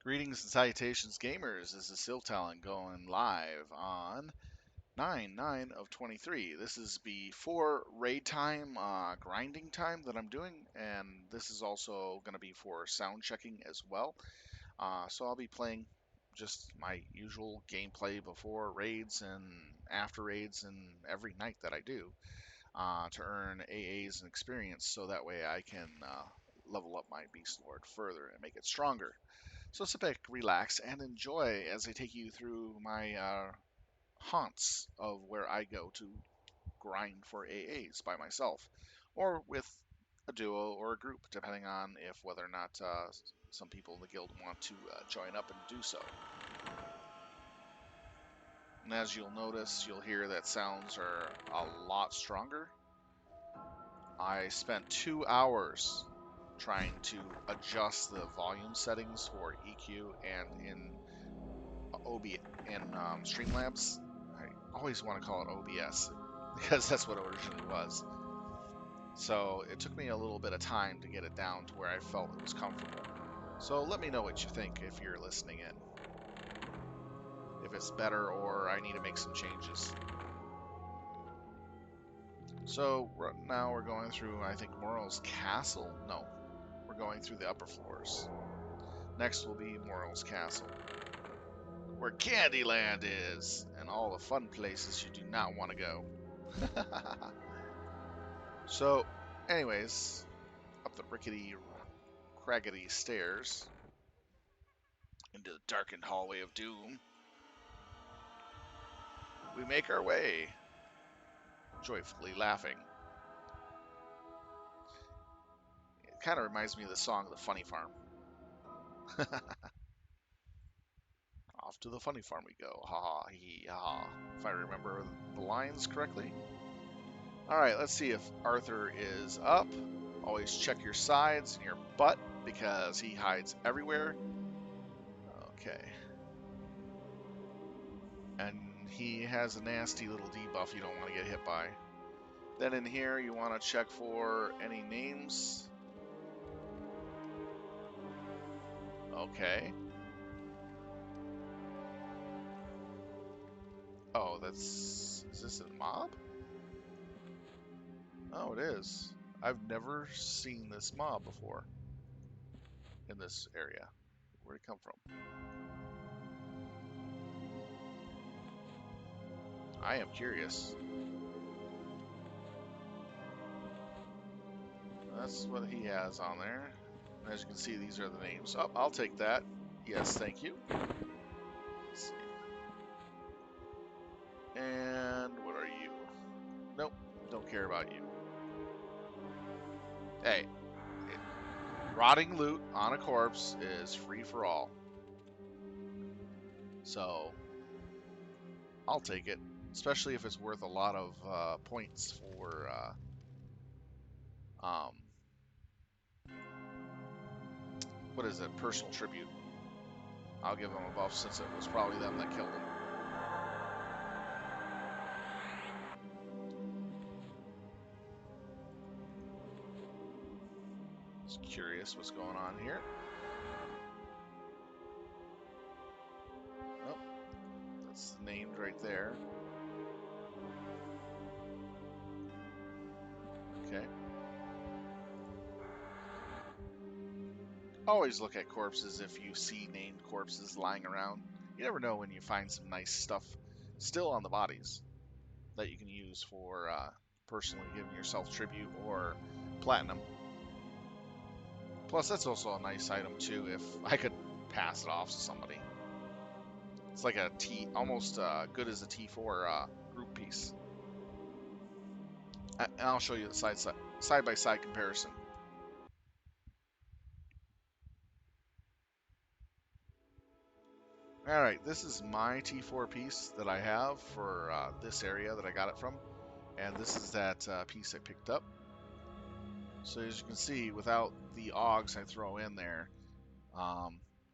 Greetings and salutations, gamers. This is Siltalon going live on 9/9 of 23. This is before raid time, grinding time that I'm doing, and this is also going to be for sound checking as well. So I'll be playing just my usual gameplay before raids and after raids and every night that I do to earn AAs and experience, so that way I can level up my Beastlord further and make it stronger. So sit back, relax, and enjoy as I take you through my haunts of where I go to grind for AAs by myself, or with a duo or a group, depending on if whether or not some people in the guild want to join up and do so. And as you'll notice, you'll hear that sounds are a lot stronger. I spent 2 hours trying to adjust the volume settings for EQ and in Streamlabs. I always want to call it OBS because that's what it originally was. So it took me a little bit of time to get it down to where I felt it was comfortable. So let me know what you think if you're listening in. If it's better or I need to make some changes. So right now we're going through, I think, Morel's Castle. No, we're going through the upper floors. Next will be Morel's Castle, where Candyland is, and all the fun places you do not want to go. So, anyways, up the rickety, craggedy stairs into the darkened hallway of doom, we make our way, joyfully laughing. It kind of reminds me of the song The Funny Farm. Off to the funny farm we go. Ha ha, hee ha. If I remember the lines correctly. Alright, let's see if Arthur is up. Always check your sides and your butt because he hides everywhere. Okay. And he has a nasty little debuff you don't want to get hit by. Then in here you want to check for any names. Okay. Oh, is this a mob? Oh, it is. I've never seen this mob before in this area. Where'd it come from? I am curious. That's what he has on there. And as you can see, these are the names. Oh, I'll take that. Yes, thank you. Let's see. And what are you? Nope, don't care about you. Hey, rotting loot on a corpse is free for all. So, I'll take it. Especially if it's worth a lot of points for what is it? Personal tribute. I'll give them a buff since it was probably them that killed him. Just curious what's going on here. Nope. That's named right there. Okay. Always look at corpses if you see named corpses lying around. You never know when you find some nice stuff still on the bodies that you can use for personally giving yourself tribute or platinum. Plus, that's also a nice item too if I could pass it off to somebody. It's like a T, almost good as a T4 group piece. And I'll show you the side by side comparison. Alright, this is my T4 piece that I have for this area that I got it from. And this is that piece I picked up. So as you can see, without the augs I throw in there,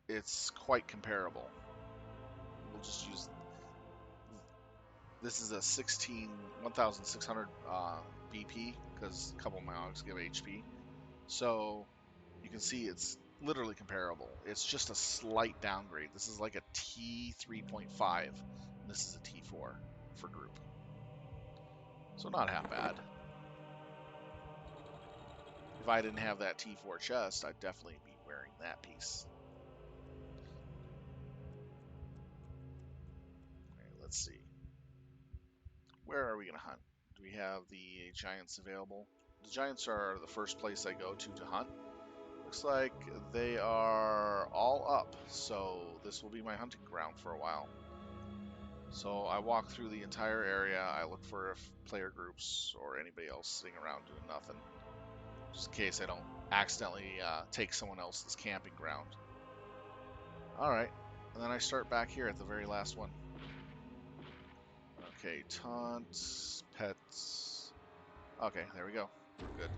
it's quite comparable. We'll just use... This is a 1,600 BP, because a couple of my augs give HP. So you can see it's literally comparable. It's just a slight downgrade. This is like a T3.5, and this is a T4 for group. So not half bad. If I didn't have that T4 chest, I'd definitely be wearing that piece. Okay, let's see. Where are we going to hunt? Do we have the giants available? The giants are the first place I go to hunt. Looks like they are all up, so this will be my hunting ground for a while. So I walk through the entire area. I look for player groups or anybody else sitting around doing nothing, just in case I don't accidentally take someone else's camping ground. All right, and then I start back here at the very last one. Okay, taunts, pets. Okay, there we go. We're good.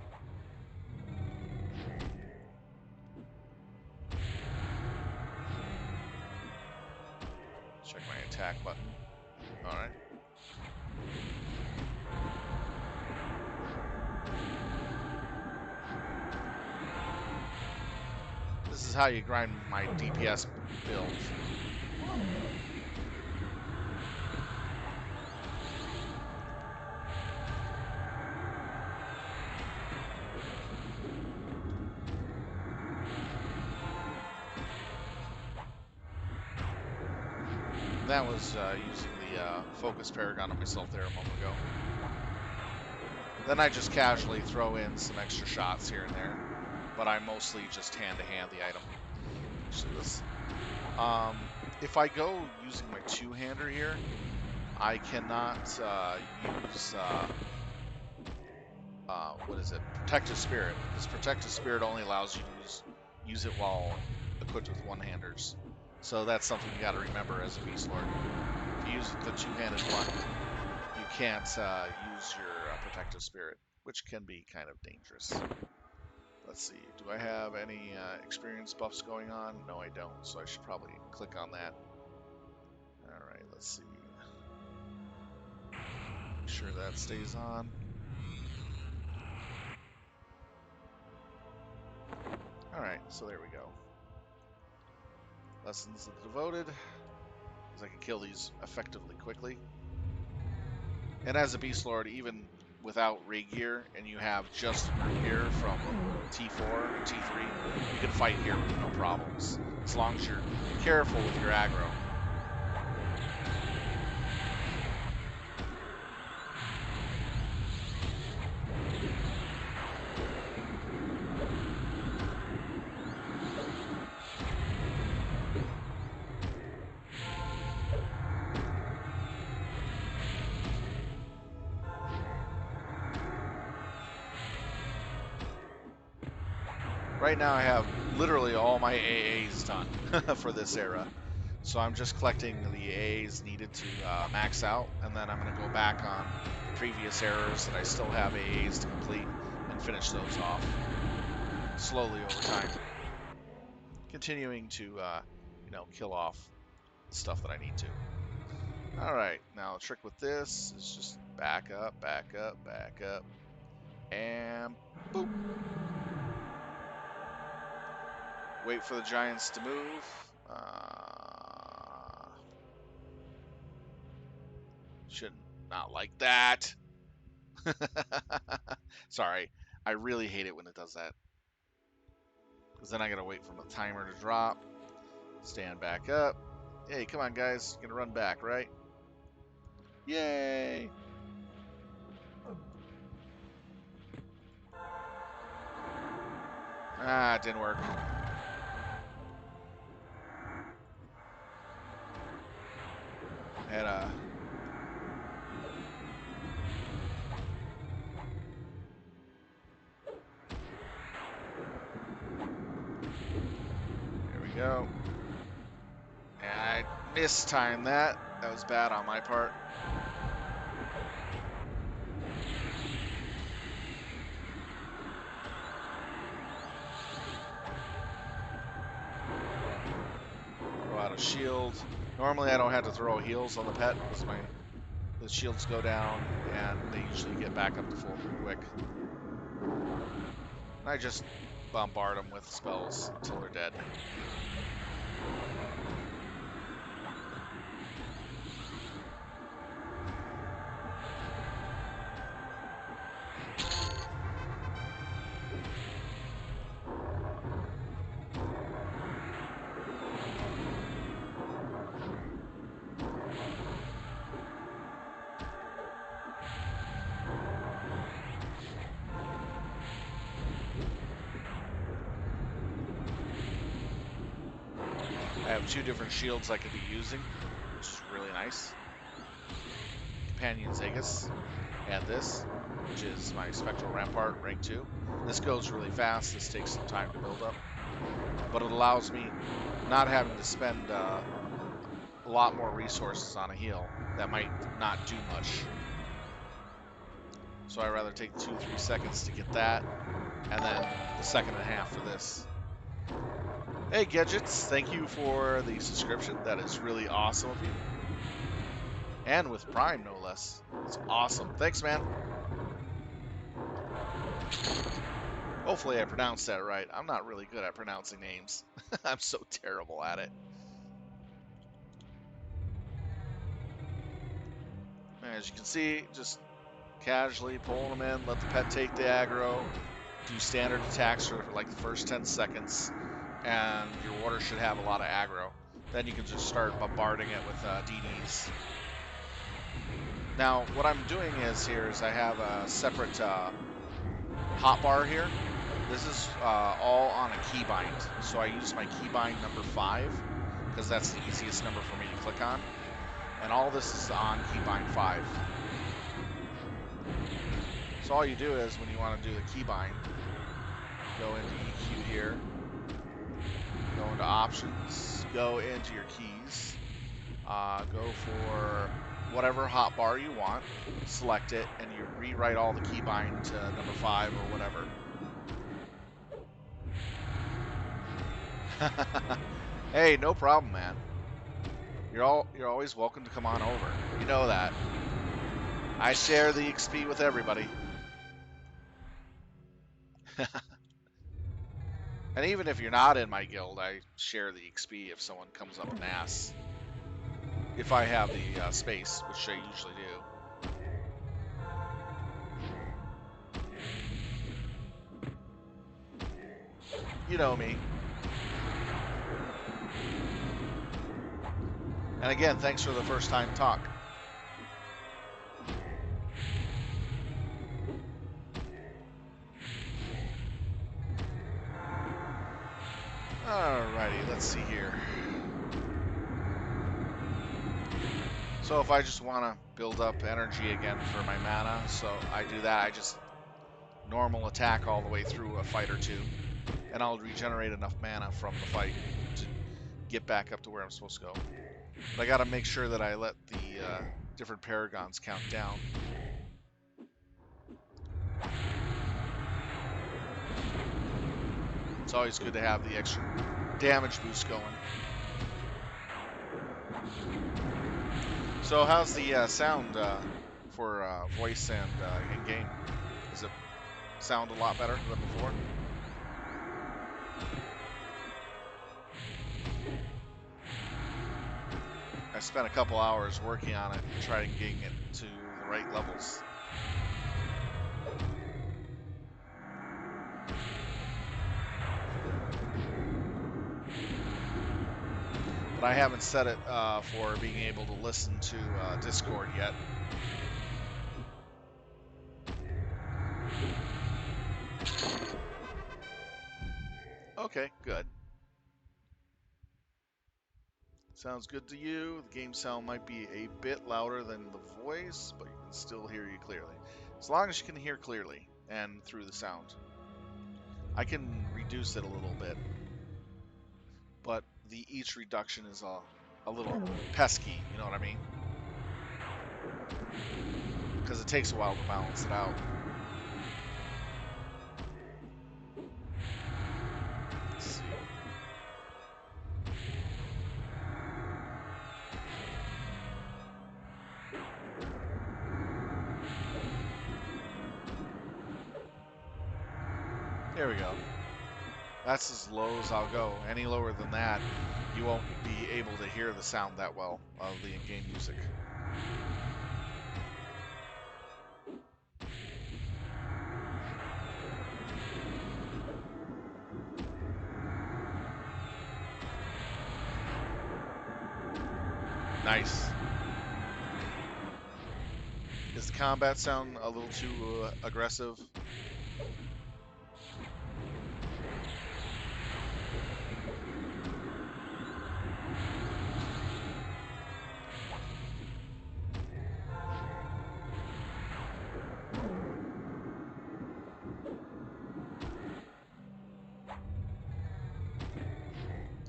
Check my attack button. All right. This is how you grind my DPS build. That was using the focus paragon on myself there a moment ago. Then I just casually throw in some extra shots here and there, but I mostly just hand-to-hand the item. Actually, this, if I go using my two-hander here, I cannot use what is it? Protective Spirit. This Protective Spirit only allows you to use it while equipped with one-handers. So that's something you got to remember as a Beastlord. If you use the two-handed one, you can't use your Protective Spirit, which can be kind of dangerous. Let's see, do I have any experience buffs going on? No, I don't, so I should probably click on that. Alright, let's see. Make sure that stays on. Alright, so there we go. Lessons of the Devoted, because I can kill these effectively quickly. And as a Beastlord, even without raid gear, and you have just group gear from T4 or T3, you can fight here with no problems, as long as you're careful with your aggro. Right now I have literally all my AAs done for this era. So I'm just collecting the AAs needed to max out, and then I'm going to go back on the previous eras that I still have AAs to complete and finish those off slowly over time. Continuing to, you know, kill off the stuff that I need to. Alright, now the trick with this is just back up, back up, back up, and boop. Wait for the giants to move. Should not like that. Sorry, I really hate it when it does that. Because then I gotta wait for the timer to drop. Stand back up. Hey, come on, guys. You're gonna run back, right? Yay! Ah, it didn't work. Had a... There we go. And I mistimed that. That was bad on my part. Throw out a shield. Normally I don't have to throw heals on the pet because the shields go down and they usually get back up to full pretty quick. And I just bombard them with spells until they're dead. I have 2 different shields I could be using, which is really nice. Companion Zegas, and this, which is my Spectral Rampart, rank 2. This goes really fast, this takes some time to build up, but it allows me not having to spend a lot more resources on a heal that might not do much. So I'd rather take 2-3 seconds to get that, and then the second and a half for this. Hey Gadgets, thank you for the subscription. That is really awesome of you. And with Prime, no less. It's awesome. Thanks, man. Hopefully I pronounced that right. I'm not really good at pronouncing names. I'm so terrible at it. As you can see, just casually pulling them in, let the pet take the aggro, do standard attacks for like the first 10 seconds, and your water should have a lot of aggro. Then you can just start bombarding it with DDs. Now, what I'm doing is I have a separate hotbar here. This is all on a keybind. So I use my keybind number 5 because that's the easiest number for me to click on. And all this is on keybind 5. So all you do is when you want to do the keybind, go into EQ here, go into options, go into your keys, go for whatever hotbar you want, select it, and you rewrite all the keybind to number 5 or whatever. Hey, no problem, man. You're always welcome to come on over. You know that. I share the XP with everybody. And even if you're not in my guild, I share the XP if someone comes up and asks. If I have the space, which I usually do. You know me. And again, thanks for the first time talk. Alrighty, let's see here. So if I just want to build up energy again for my mana, so I do that. I just normal attack all the way through a fight or two, and I'll regenerate enough mana from the fight to get back up to where I'm supposed to go. But I got to make sure that I let the different paragons count down. It's always good to have the extra damage boost going. So how's the sound for voice and in-game? Does it sound a lot better than before? I spent a couple hours working on it, trying getting it to the right levels. But I haven't set it for being able to listen to Discord yet. Okay, good. Sounds good to you. The game sound might be a bit louder than the voice, but you can still hear you clearly. As long as you can hear clearly and through the sound. I can reduce it a little bit, but each reduction is a little pesky, you know what I mean? Because it takes a while to balance it out. Let's see. There we go. That's as low as I'll go. Any lower than that, you won't be able to hear the sound that well of the in-game music. Nice. Does the combat sound a little too aggressive?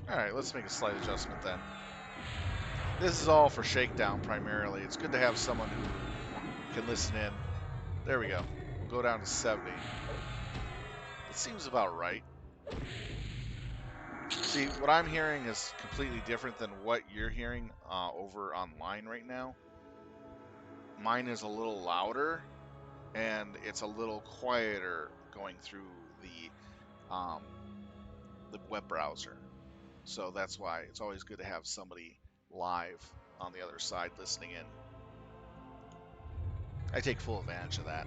Alright, let's make a slight adjustment then. This is all for shakedown primarily. It's good to have someone who can listen in. There we go. We'll go down to 70. That seems about right. See, what I'm hearing is completely different than what you're hearing over online right now. Mine is a little louder, and it's a little quieter going through the web browser. So that's why it's always good to have somebody live on the other side listening in. I take full advantage of that.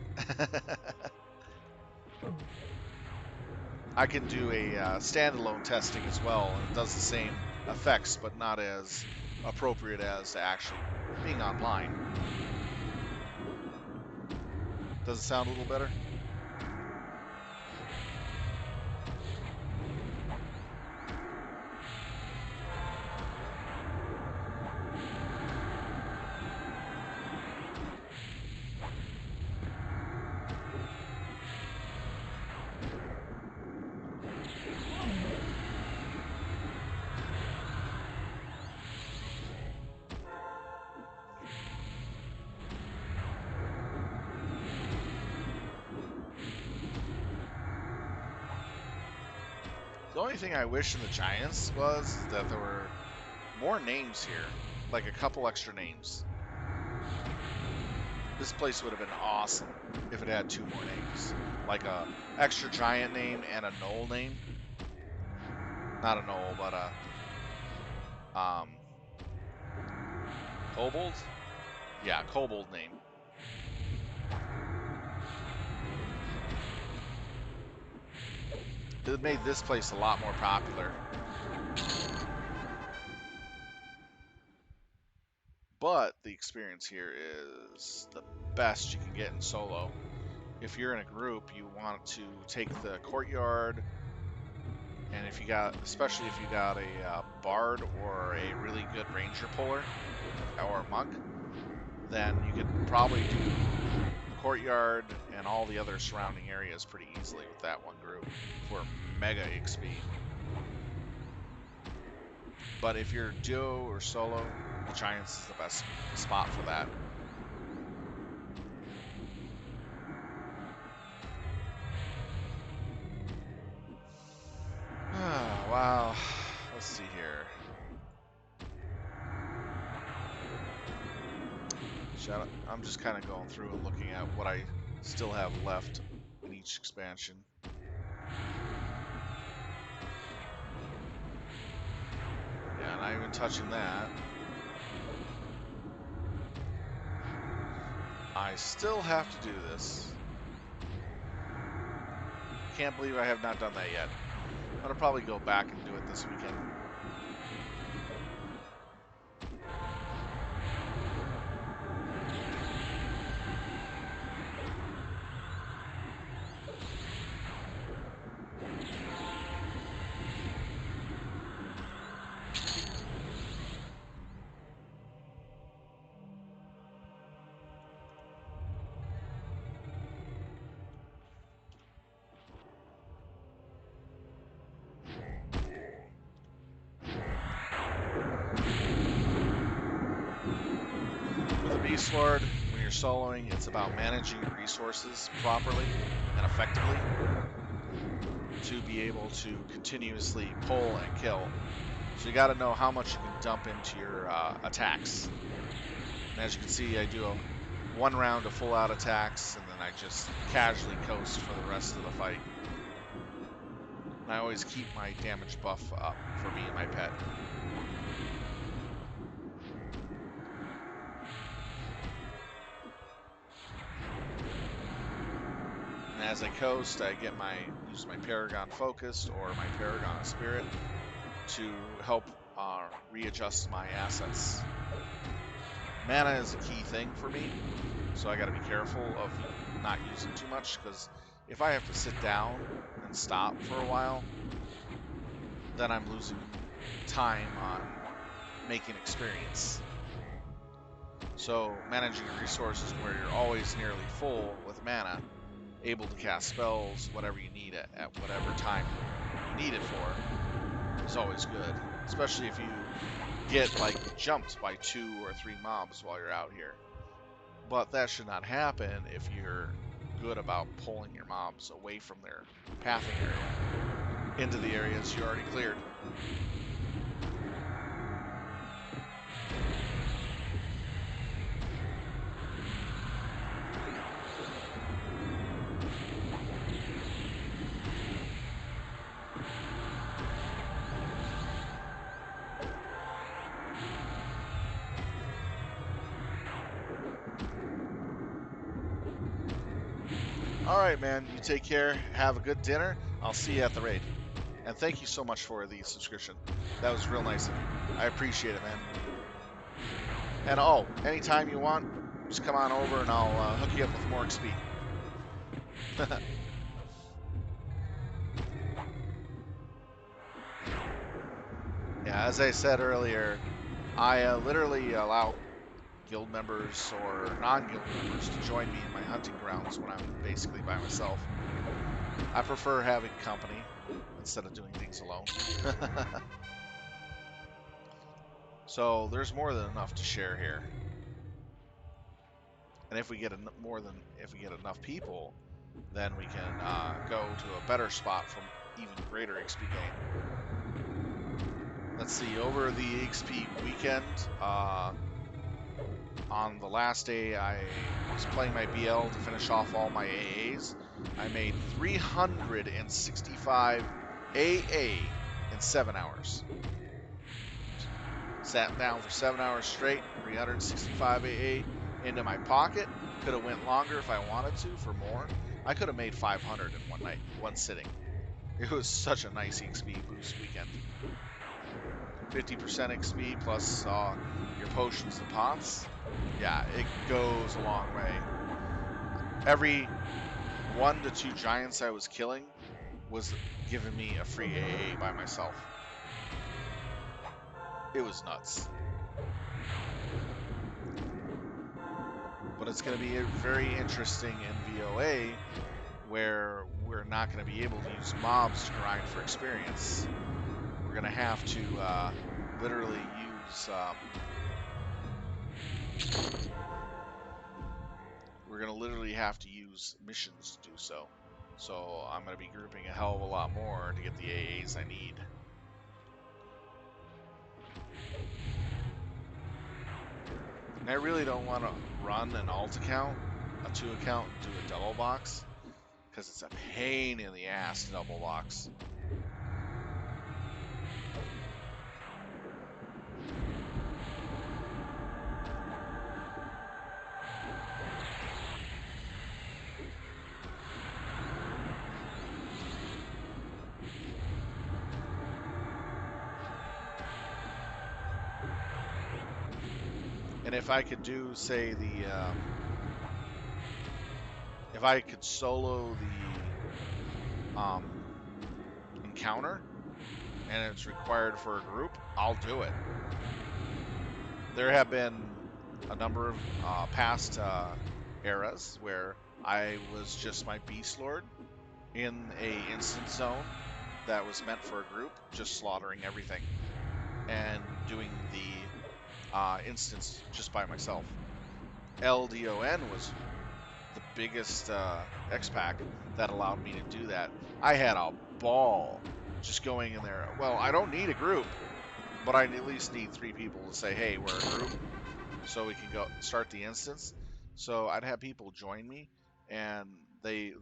I can do a standalone testing as well, and it does the same effects, but not as appropriate as actually being online. Does it sound a little better? The only thing I wish in the Giants was that there were more names here, like a couple extra names. This place would have been awesome if it had 2 more names, like a extra giant name and a knoll name. Not a knoll, but a kobold. Yeah, kobold name. It made this place a lot more popular. But the experience here is the best you can get in solo. If you're in a group, you want to take the courtyard, and if you got, especially if you got a bard or a really good ranger puller or a monk, then you could probably do the courtyard and all the other surrounding areas pretty easily with that one group for mega XP. But if you're duo or solo, the Giants is the best spot for that. Wow. Let's see here. I'm just kind of going through and looking at what I still have left in each expansion. Yeah, not even touching that. I still have to do this. Can't believe I have not done that yet. I'm going to probably go back and do it this weekend. With a Beastlord, when you're soloing, it's about managing your resources properly and effectively to be able to continuously pull and kill. So you got to know how much you can dump into your attacks. And as you can see, I do a 1 round of full out attacks, and then I just casually coast for the rest of the fight. And I always keep my damage buff up for me and my pet. And as I coast, I get use my Paragon Focused or my Paragon Spirit to help readjust my assets. Mana is a key thing for me, so I got to be careful of not using too much, because if I have to sit down and stop for a while, then I'm losing time on making experience. So managing your resources where you're always nearly full with mana, able to cast spells, whatever you need at whatever time you need it for, is always good. Especially if you get like jumped by 2 or 3 mobs while you're out here. But that should not happen if you're good about pulling your mobs away from their pathing area into the areas you already cleared. All right, man. You take care. Have a good dinner. I'll see you at the raid. And thank you so much for the subscription. That was real nice of you. I appreciate it, man. And oh, anytime you want, just come on over and I'll hook you up with more XP. Yeah, as I said earlier, I literally allow guild members or non-guild members to join me in my hunting grounds when I'm basically by myself. I prefer having company instead of doing things alone. So there's more than enough to share here. And if we get enough people, then we can go to a better spot for even greater XP gain. Let's see, over the XP weekend, on the last day I was playing my BL to finish off all my AAs. I made 365 AA in 7 hours. Sat down for 7 hours straight, 365 AA into my pocket. Could have went longer if I wanted to for more. I could have made 500 in one night, one sitting. It was such a nice XP boost weekend. 50% XP plus your potions and pots. Yeah, it goes a long way. Every 1 to 2 giants I was killing was giving me a free AA by myself. It was nuts. But it's going to be very interesting in VOA, where we're not going to be able to use mobs to grind for experience. We're going to have to literally use... we're going to literally have to use missions to do so. So I'm going to be grouping a hell of a lot more to get the AAs I need. And I really don't want to run an alt account, a 2 account, and do a double box, because it's a pain in the ass to double box. And if I could do, say, if I could solo the encounter, and it's required for a group, I'll do it. There have been a number of past eras where I was just my Beastlord in a instance zone that was meant for a group, just slaughtering everything and doing the instance just by myself. LDON was the biggest X-Pack that allowed me to do that. I had a ball just going in there. Well, I don't need a group, but I at least need 3 people to say, hey, we're a group, so we can go start the instance. So I'd have people join me, and they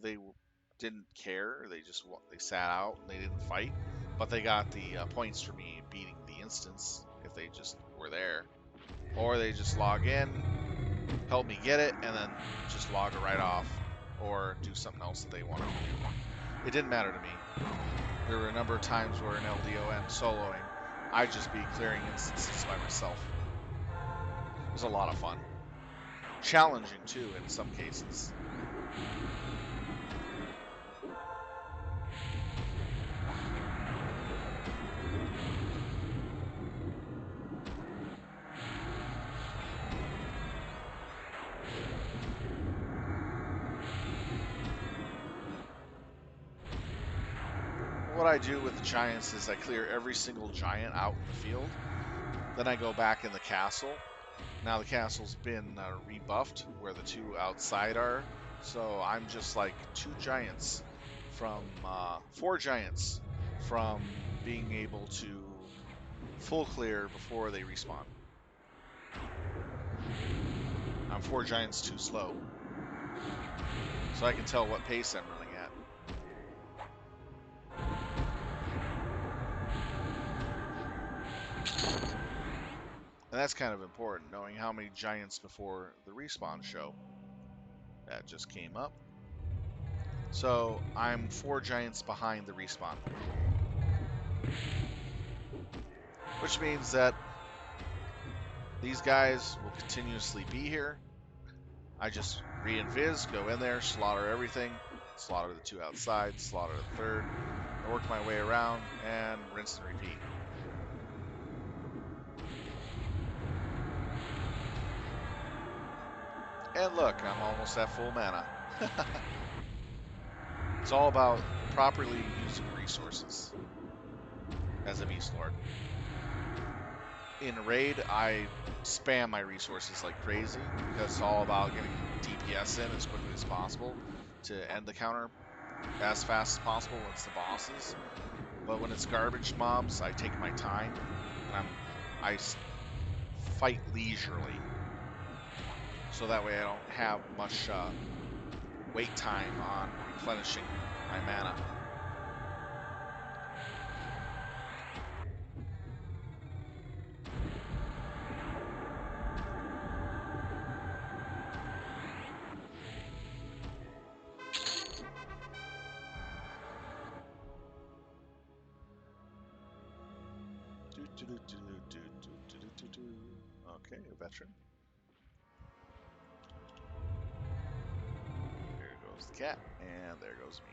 didn't care. They sat out and they didn't fight, but they got the points for me beating the instance if they just were there, or they just log in, help me get it, and then just log it right off, or do something else that they wanted to do. It didn't matter to me. There were a number of times where in LDOM soloing, I'd just be clearing instances by myself. It was a lot of fun. Challenging too in some cases. What I do with the giants is I clear every single giant out in the field. Then I go back in the castle. Now the castle's been rebuffed where the two outside are. So I'm just like 4 giants from being able to full clear before they respawn. I'm 4 giants too slow. So I can tell what pace I'm running at. And that's kind of important, knowing how many giants before the respawn show. That just came up. So I'm 4 giants behind the respawn. Which means that these guys will continuously be here. I just re-invis, go in there, slaughter everything, slaughter the 2 outside, slaughter the 3rd, I work my way around, and rinse and repeat. And look, I'm almost at full mana. It's all about properly using resources as a Beastlord. In raid, I spam my resources like crazy because it's all about getting DPS in as quickly as possible to end the counter as fast as possible when it's the bosses. But when it's garbage mobs, I take my time and I fight leisurely, so that way I don't have much wait time on replenishing my mana. Okay, a veteran. There goes the cat, and there goes me.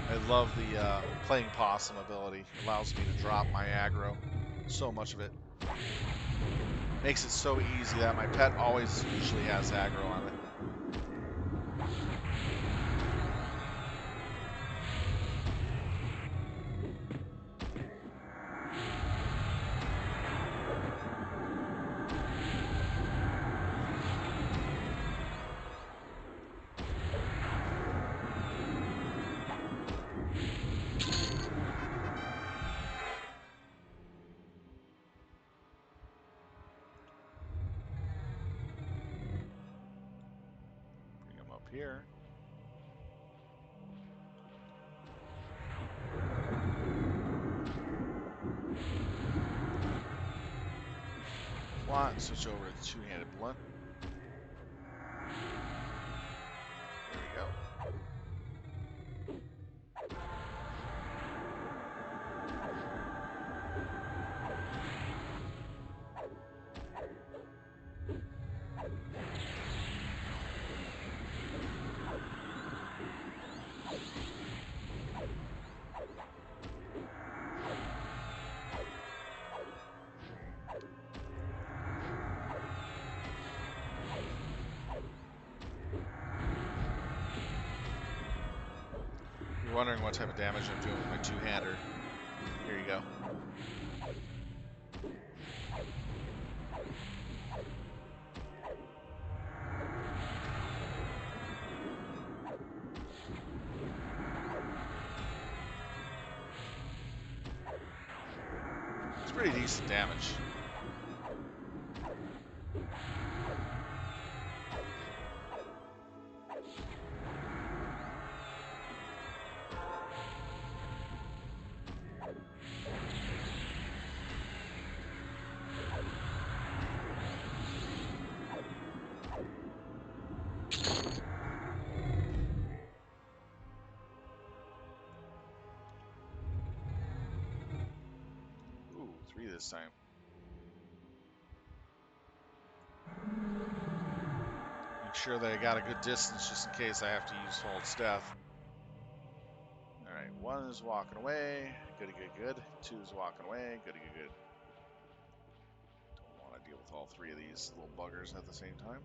I love the playing possum ability. It allows me to drop my aggro. So much of it. Makes it so easy that my pet always usually has aggro on it. Bring him up here. And switch over to the two-handed blunt. There we go. You're wondering what type of damage I'm doing with my two-hander. Here you go. pretty decent damage. Ooh, 3 this time. Make sure that I got a good distance just in case I have to use HoT's death. Alright, 1 is walking away. Goody, good, good. 2 is walking away. Goody, good, good. Don't want to deal with all 3 of these little buggers at the same time.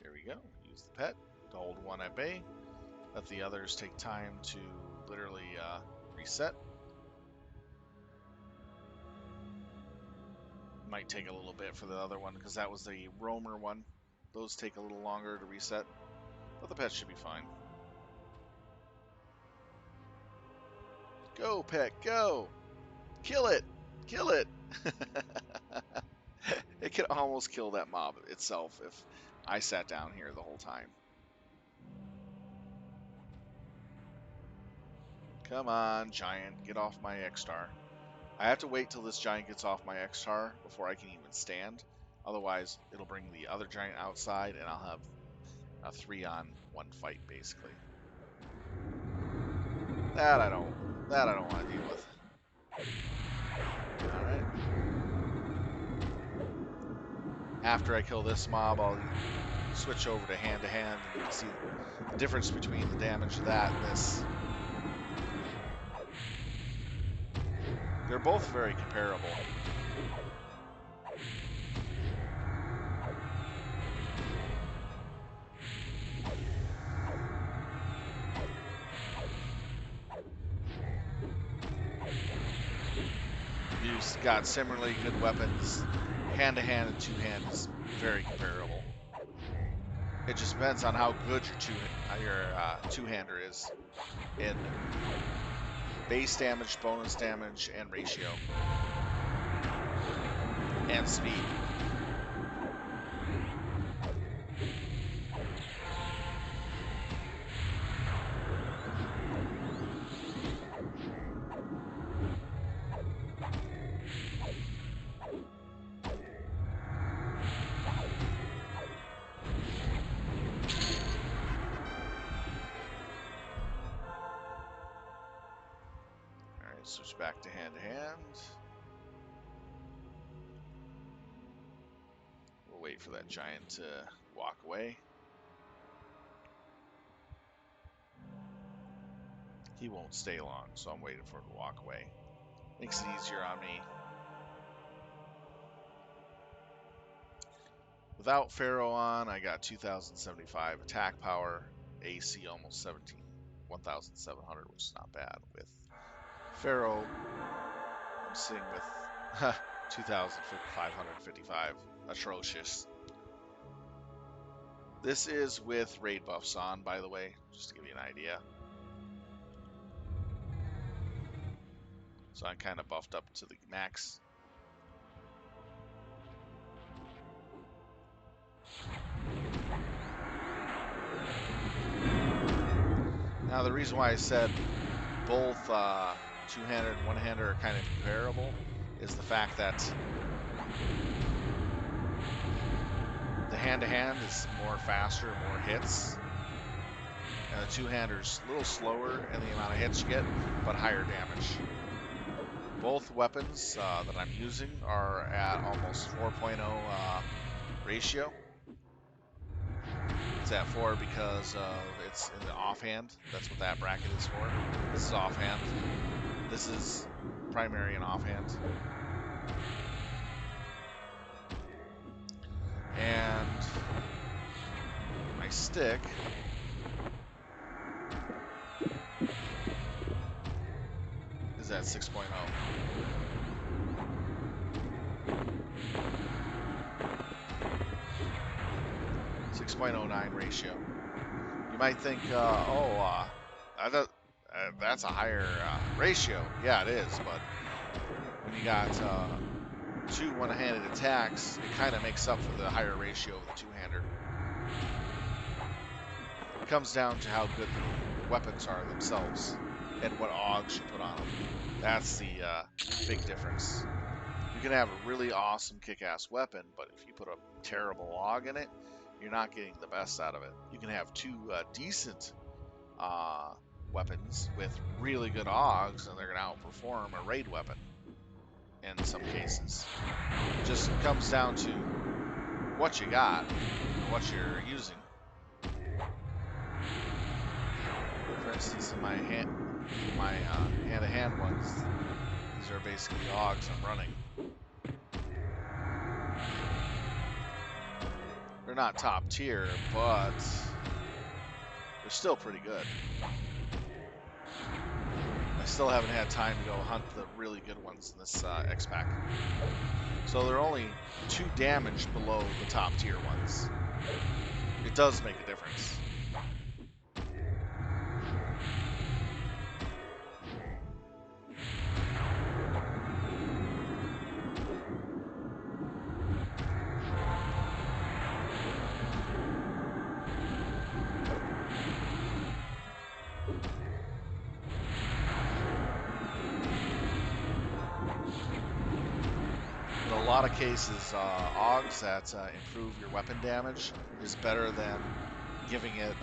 There we go. Use the pet to hold 1 at bay. Let the others take time to literally reset. Might take a little bit for the other one because that was the roamer one. Those take a little longer to reset, but the pet should be fine. Go, pet, go! Kill it! Kill it! It could almost kill that mob itself if I sat down here the whole time. Come on, giant, get off my X-Star. I have to wait till this giant gets off my X-Star before I can even stand. Otherwise, it'll bring the other giant outside, and I'll have a 3-on-1 fight, basically. That I don't want to deal with. All right. After I kill this mob, I'll switch over to hand-to-hand, and you can see the difference between the damage of that and this. They're both very comparable. You've got similarly good weapons. Hand-to-hand and two-hand is very comparable. It just depends on how good your two-hander is in base damage, bonus damage, and ratio, and speed. Switch back to hand-to-hand. We'll wait for that giant to walk away. He won't stay long, so I'm waiting for him to walk away. Makes it easier on me. Without Pharaoh on, I got 2,075 attack power, AC almost 1,700, which is not bad. With Pharaoh, I'm sitting with 2,555. Atrocious. This is with raid buffs on, by the way, just to give you an idea. So I'm kind of buffed up to the max. Now the reason why I said both two-hander and one-hander are kind of comparable is the fact that the hand-to-hand is more faster, more hits, and the two-hander's a little slower in the amount of hits you get, but higher damage. Both weapons that I'm using are at almost 4.0 ratio. It's at 4 because it's in the offhand. That's what that bracket is for. This is offhand. This is primary and offhand. And my stick is at 6.0. .09 ratio. You might think, that's a higher ratio. Yeah, it is, but when you got two one-handed attacks, it kind of makes up for the higher ratio of the two-hander. It comes down to how good the weapons are themselves and what augs you put on them. That's the big difference. You can have a really awesome kick-ass weapon, but if you put a terrible aug in it, you're not getting the best out of it. You can have two decent weapons with really good augs, and they're going to outperform a raid weapon in some cases. It just comes down to what you got and what you're using. For instance, in my hand-to-hand ones, these are basically augs I'm running. They're not top tier, but they're still pretty good. I still haven't had time to go hunt the really good ones in this X-Pack. So they're only 2 damage below the top tier ones. It does make a difference. In a lot of cases, augs that improve your weapon damage is better than giving it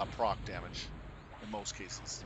a proc damage in most cases.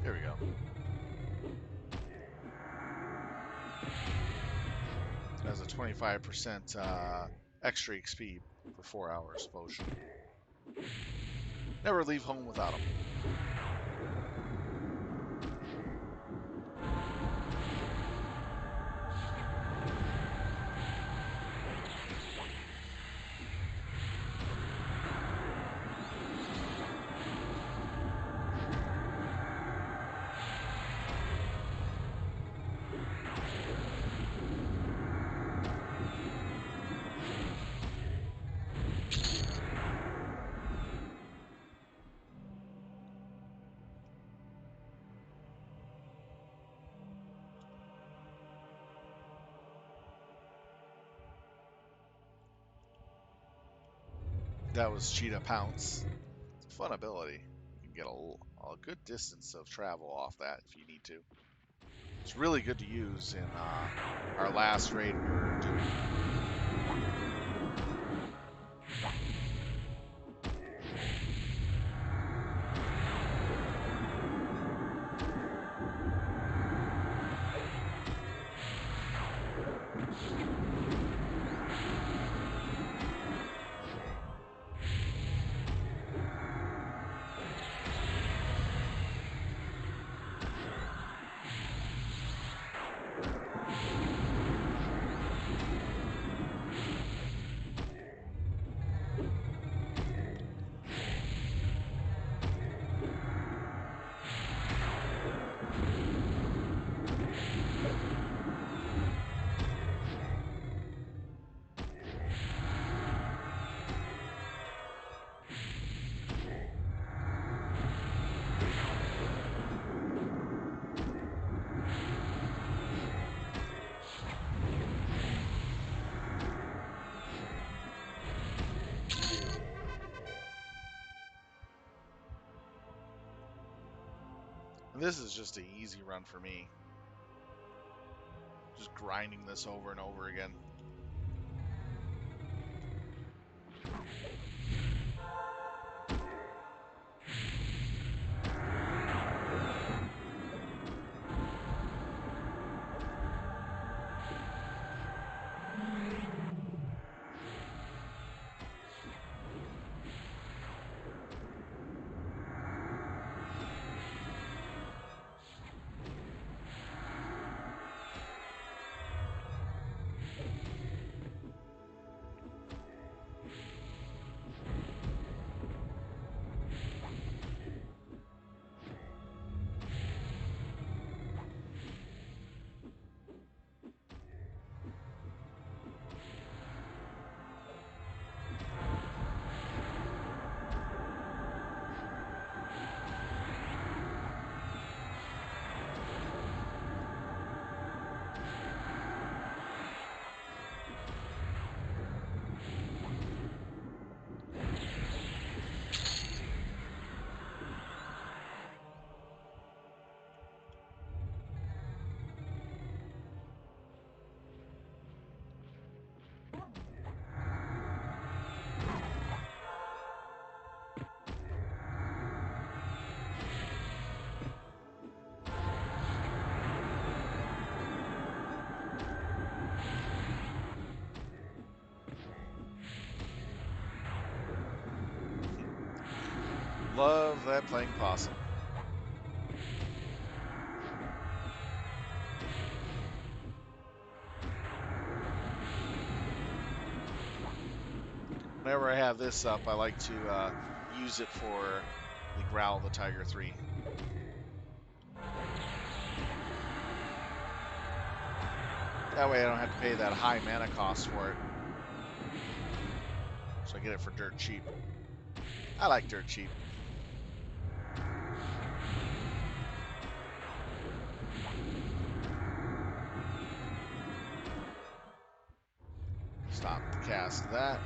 There we go. It has a 25% extra XP for 4 hours potion. Never leave home without them. That was Cheetah Pounce. It's a fun ability. You can get a good distance of travel off that if you need to. It's really good to use in our last raid we were doing. This is just an easy run for me. Just grinding this over and over again. Love that playing possum. Whenever I have this up, I like to use it for the Growl of the Tiger 3. That way I don't have to pay that high mana cost for it. So I get it for dirt cheap. I like dirt cheap. Stop the cast of that.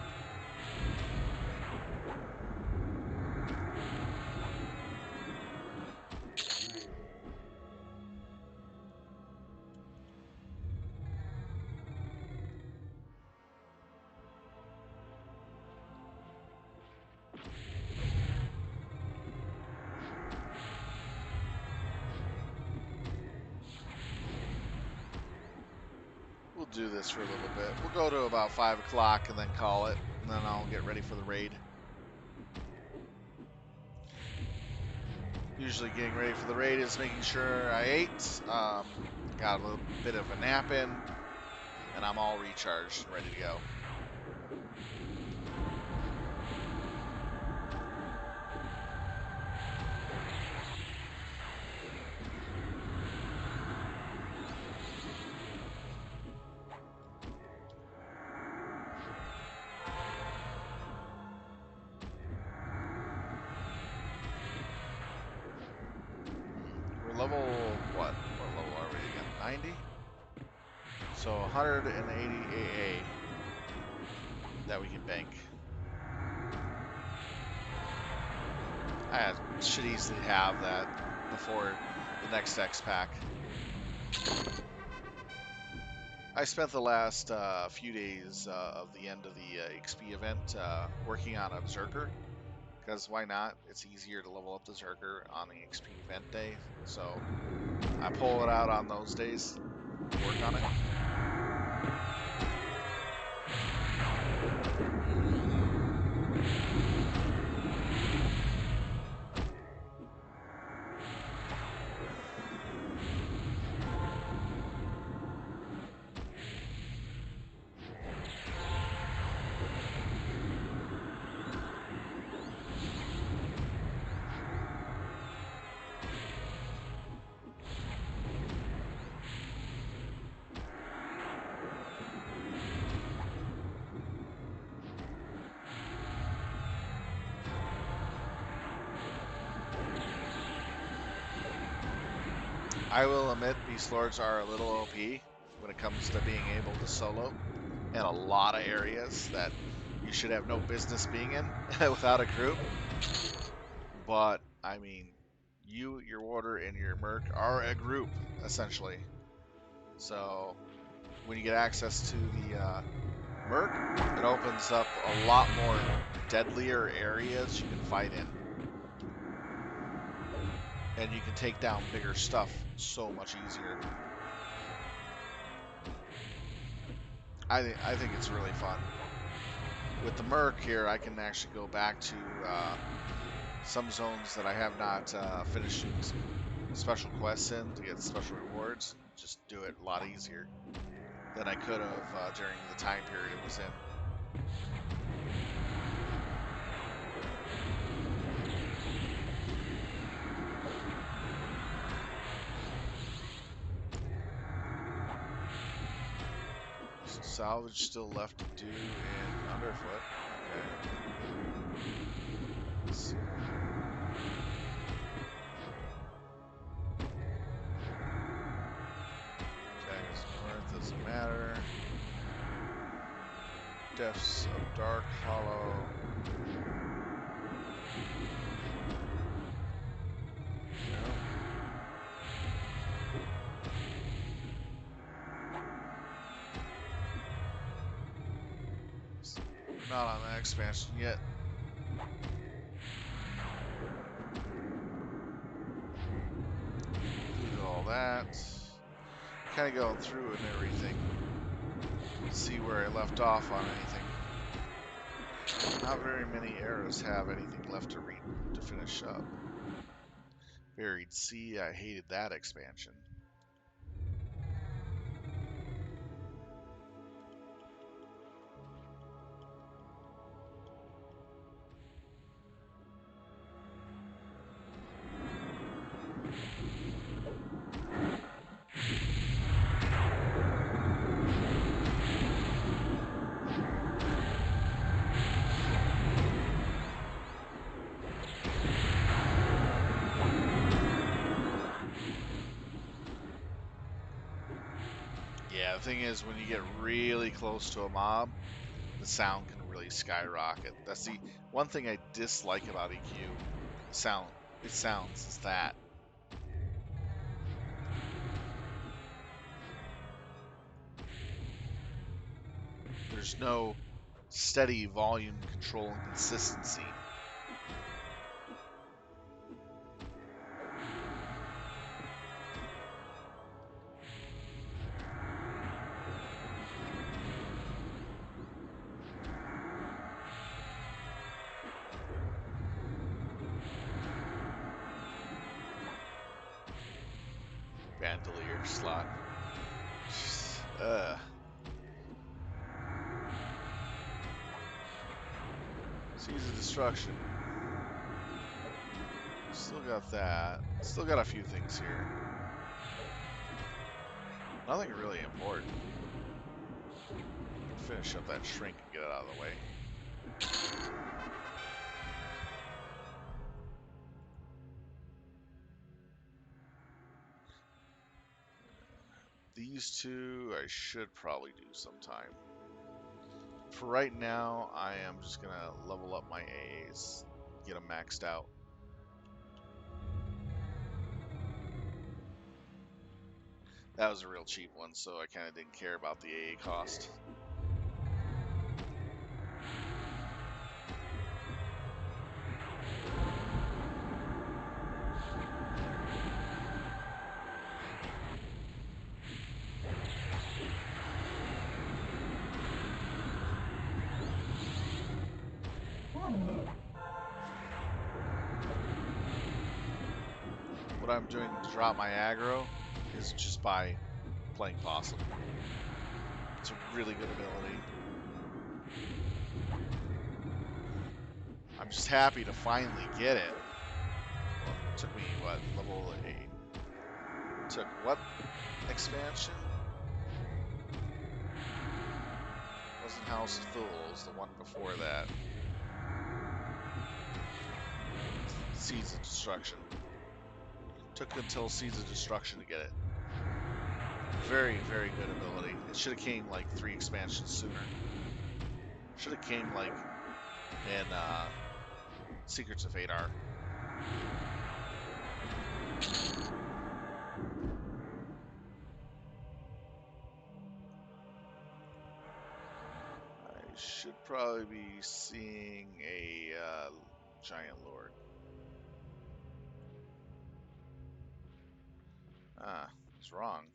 We'll do this for a little bit. We'll go to about 5 o'clock and then call it. And then I'll get ready for the raid. Usually getting ready for the raid is making sure I ate, got a little bit of a nap in, and I'm all recharged and ready to go. We're level, what? What level are we again? 90? So 180 AA that we can bank. I should easily have that before the next X pack. I spent the last few days of the end of the XP event working on a Berserker, because why not? It's easier to level up the Berserker on the XP event day, so I pull it out on those days, work on it. I will admit Beastlords are a little OP when it comes to being able to solo in a lot of areas that you should have no business being in without a group. But, I mean, you, your warder, and your merc are a group, essentially. So when you get access to the merc, it opens up a lot more deadlier areas you can fight in. And you can take down bigger stuff so much easier. I think it's really fun. With the merc here, I can actually go back to some zones that I have not finished doing some special quests in to get special rewards. Just do it a lot easier than I could have during the time period it was in. Salvage still left to do in Underfoot. Okay. Let's see. Jagged's North doesn't matter. Depths of Dark Hollow. No. Not on that expansion yet. Do all that. Kind of going through and everything. See where I left off on anything. Not very many arrows have anything left to read to finish up. Buried Sea, I hated that expansion. Yeah, the thing is, when you get really close to a mob, the sound can really skyrocket. That's the one thing I dislike about EQ. It sounds is that. There's no steady volume control and consistency. Bandolier slot. Seas of Destruction. Still got that. Still got a few things here. Nothing really important. Finish up that shrink and get it out of the way. These two I should probably do sometime. For right now, I am just going to level up my A's, get them maxed out. That was a real cheap one, so I kind of didn't care about the AA cost. What I'm doing to drop my aggro is just by playing Possum. It's a really good ability. I'm just happy to finally get it. Well, it took me, what, level 8? Took what expansion? It wasn't House of Fools, the one before that. Seeds of Destruction. Took until Seeds of Destruction to get it. Very, very good ability. It should have came like 3 expansions sooner. Should have came like in Secrets of Hadar. I should probably be seeing a giant lord. Ah, I was wrong.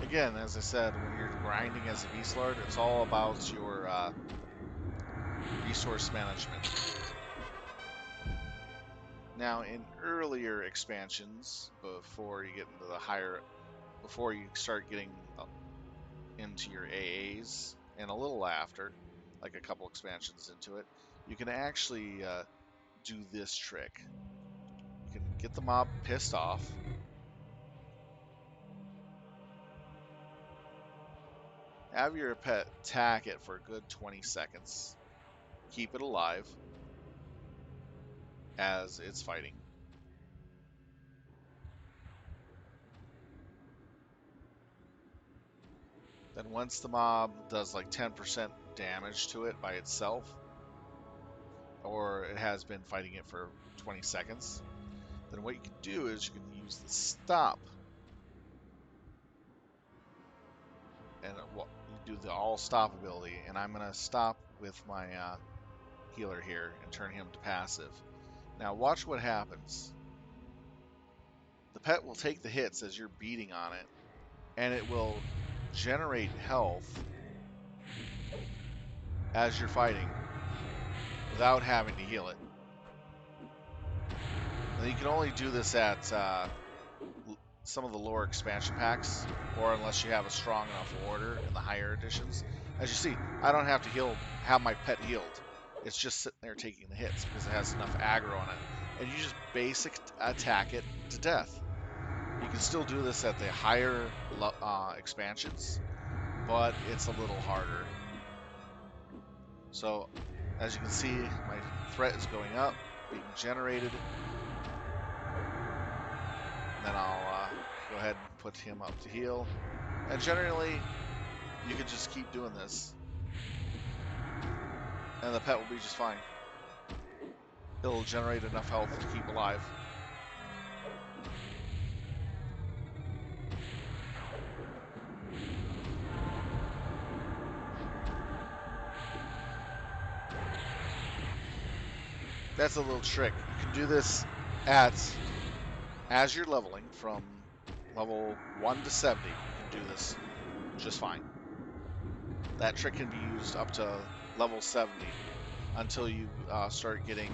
Again, as I said, when you're grinding as a Beastlord, it's all about your resource management. Now, in earlier expansions, before you get into the higher, before you start getting into your AAs, and a little after, like a couple expansions into it, you can actually do this trick. You can get the mob pissed off. Have your pet attack it for a good 20 seconds. Keep it alive as it's fighting. Then once the mob does like 10% damage to it by itself, or it has been fighting it for 20 seconds, then what you can do is you can use the stop. And you do the all stop ability, and I'm going to stop with my healer here and turn him to passive. Now watch what happens. The pet will take the hits as you're beating on it, and it will generate health as you're fighting without having to heal it. And you can only do this at some of the lower expansion packs, or unless you have a strong enough order in the higher editions. As you see, I don't have to have my pet healed. It's just sitting there taking the hits because it has enough aggro on it. And you just basic attack it to death. You can still do this at the higher expansions, but it's a little harder. So, as you can see, my threat is going up, being generated. Then I'll go ahead and put him up to heal. And generally, you can just keep doing this, and the pet will be just fine. It'll generate enough health to keep alive. That's a little trick. You can do this as you're leveling from level 1 to 70. You can do this just fine. That trick can be used up to level 70 until you start getting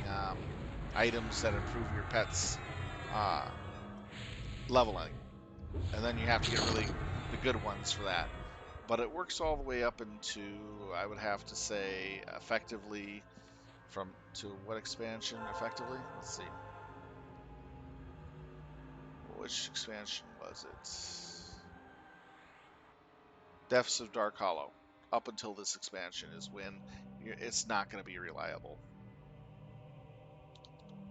items that improve your pet's leveling. And then you have to get really the good ones for that. But it works all the way up into, I would have to say, effectively, to what expansion effectively? Let's see. Which expansion was it? Depths of Dark Hollow. Up until this expansion is when it's not going to be reliable.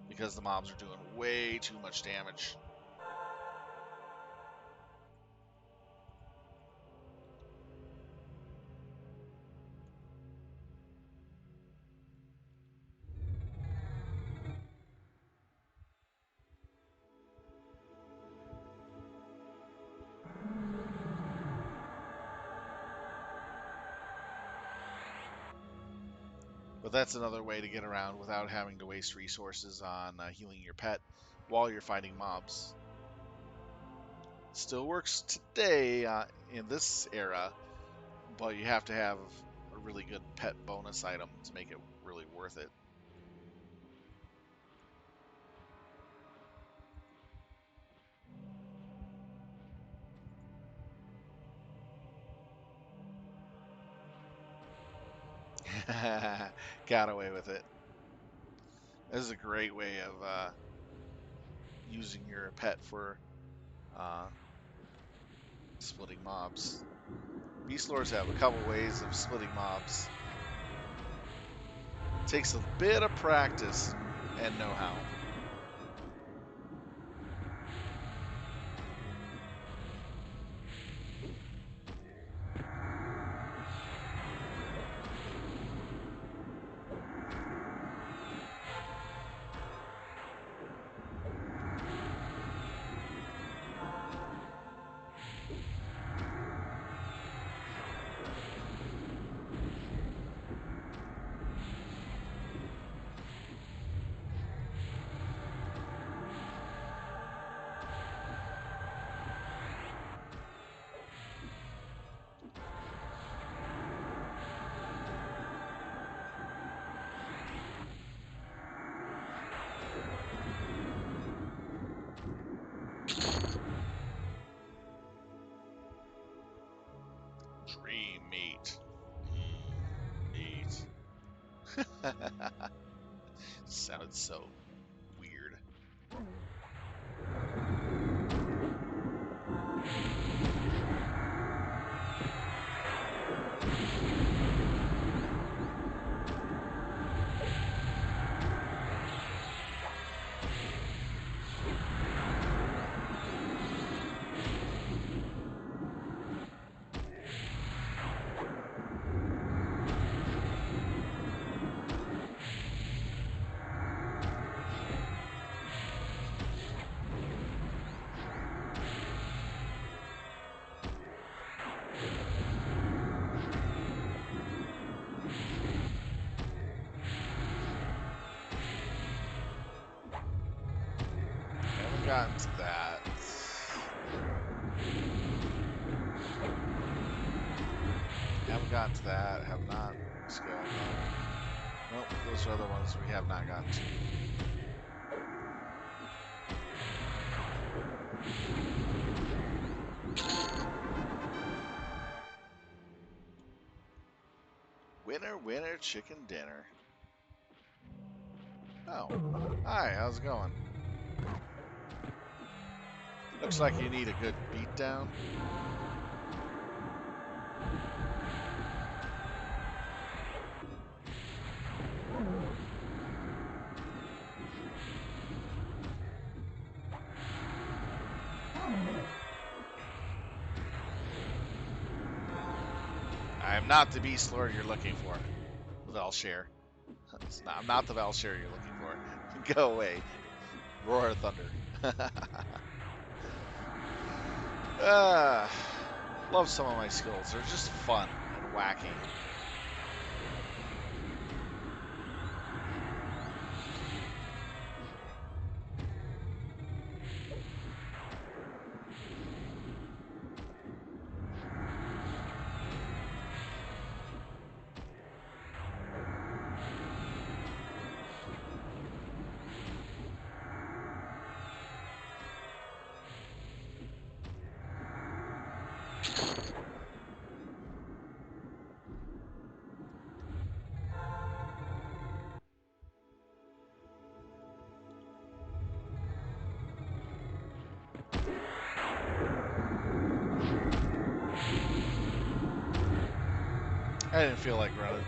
Because the mobs are doing way too much damage. But that's another way to get around without having to waste resources on healing your pet while you're fighting mobs. Still works today in this era, but you have to have a really good pet bonus item to make it really worth it. Got away with it. This is a great way of using your pet for uh, splitting mobs. Beastlords have a couple ways of splitting mobs. Takes a bit of practice and know-how. Dream meat. Meat. Sounded so weird. Haven't gotten to that. Haven't gotten to that. Have not scaled up. Nope, those are other ones we have not gotten to. Winner, winner, chicken dinner. Oh, hi, how's it going? Looks like you need a good beatdown. I am not the Beastlord you're looking for. Velshare. I'm not the Velshare you're looking for. Go away. Roar of Thunder. Love some of my skills. They're just fun and wacky. I didn't feel like running.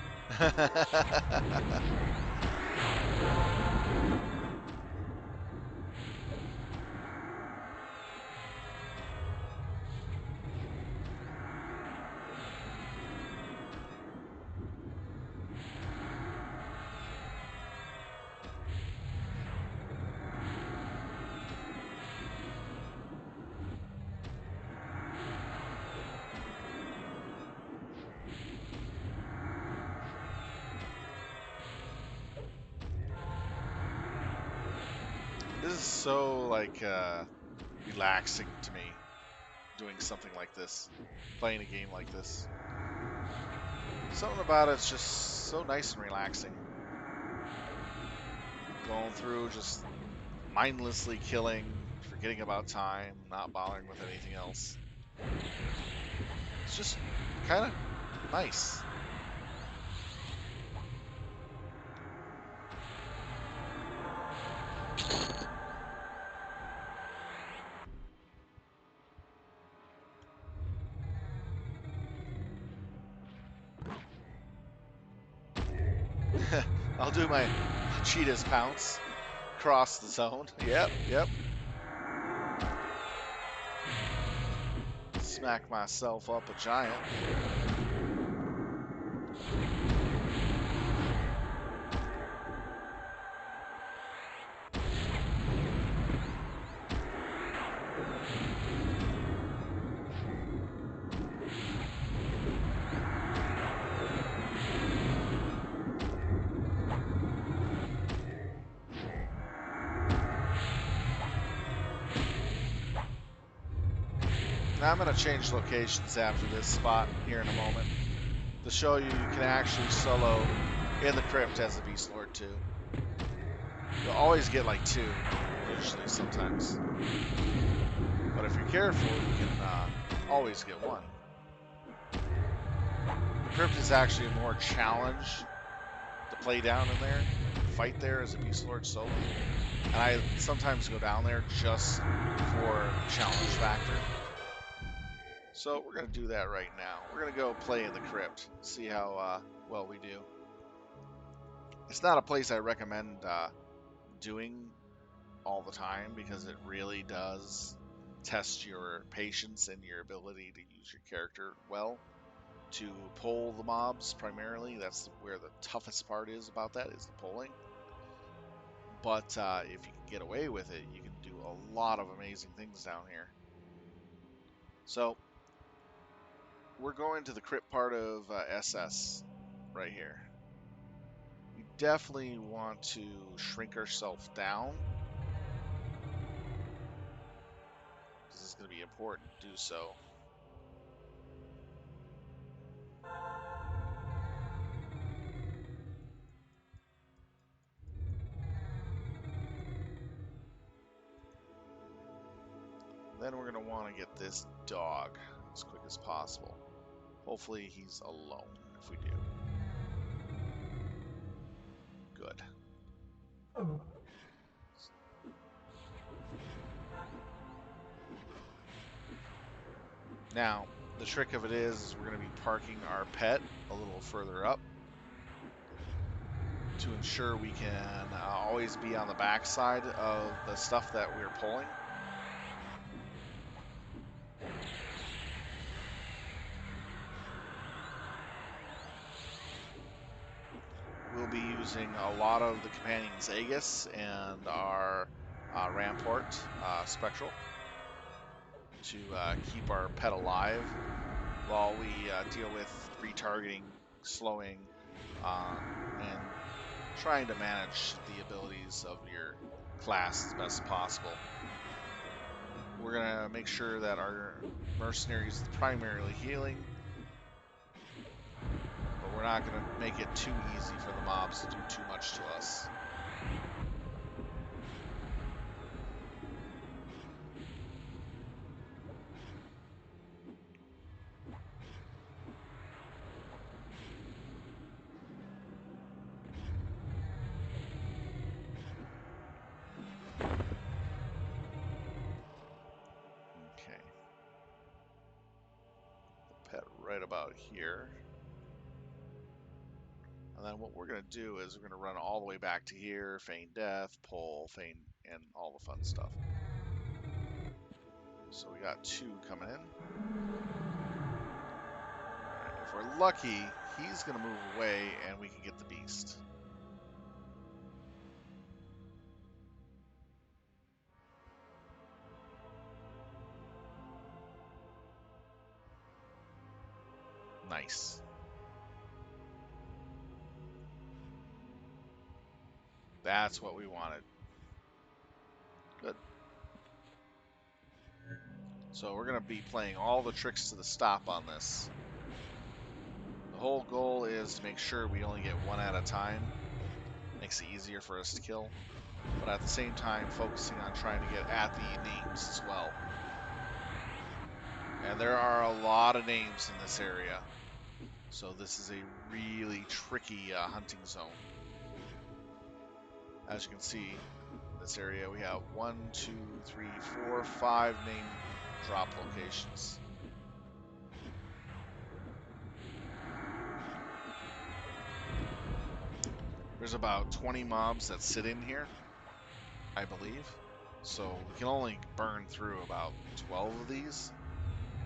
This is so like relaxing to me, doing something like this, playing a game like this. Something about it's just so nice and relaxing. Going through just mindlessly killing, forgetting about time, not bothering with anything else. It's just kind of nice. I'll do my cheetah's pounce. Cross the zone. Yep, yep. Smack myself up a giant. Now I'm going to change locations after this spot here in a moment to show you can actually solo in the crypt as a Beastlord too. You'll always get like 2, usually sometimes. But if you're careful, you can always get 1. The crypt is actually a more challenge to play down in there, fight there as a Beastlord solo. And I sometimes go down there just for the challenge factor. So we're going to do that right now. We're going to go play in the crypt, see how well we do. It's not a place I recommend doing all the time because it really does test your patience and your ability to use your character well to pull the mobs primarily. That's where the toughest part is about that, is the pulling. But if you can get away with it, you can do a lot of amazing things down here. So we're going to the crypt part of SS right here. We definitely want to shrink ourselves down. This is going to be important to do so. Then we're going to want to get this dog as quick as possible. Hopefully he's alone if we do. Good. Now, the trick of it is we're going to be parking our pet a little further up to ensure we can always be on the back side of the stuff that we're pulling. We'll be using a lot of the companion's Aegis and our Rampart Spectral to keep our pet alive while we deal with retargeting, slowing, and trying to manage the abilities of your class as best as possible. We're going to make sure that our mercenary is primarily healing, but we're not going to make it too easy for the mobs to do too much to us. Okay. The pet right about here. And then what we're going to do is we're going to run all the way back to here, feign death, pull, feign, and all the fun stuff. So we got 2 coming in. Right, if we're lucky, he's going to move away and we can get the beast. Nice. That's what we wanted. Good. So we're going to be playing all the tricks to the stop on this. The whole goal is to make sure we only get one at a time. Makes it easier for us to kill. But at the same time, focusing on trying to get at the names as well. And there are a lot of names in this area. So this is a really tricky hunting zone. As you can see, in this area we have 1, 2, 3, 4, 5 name drop locations. There's about 20 mobs that sit in here, I believe. So we can only burn through about 12 of these.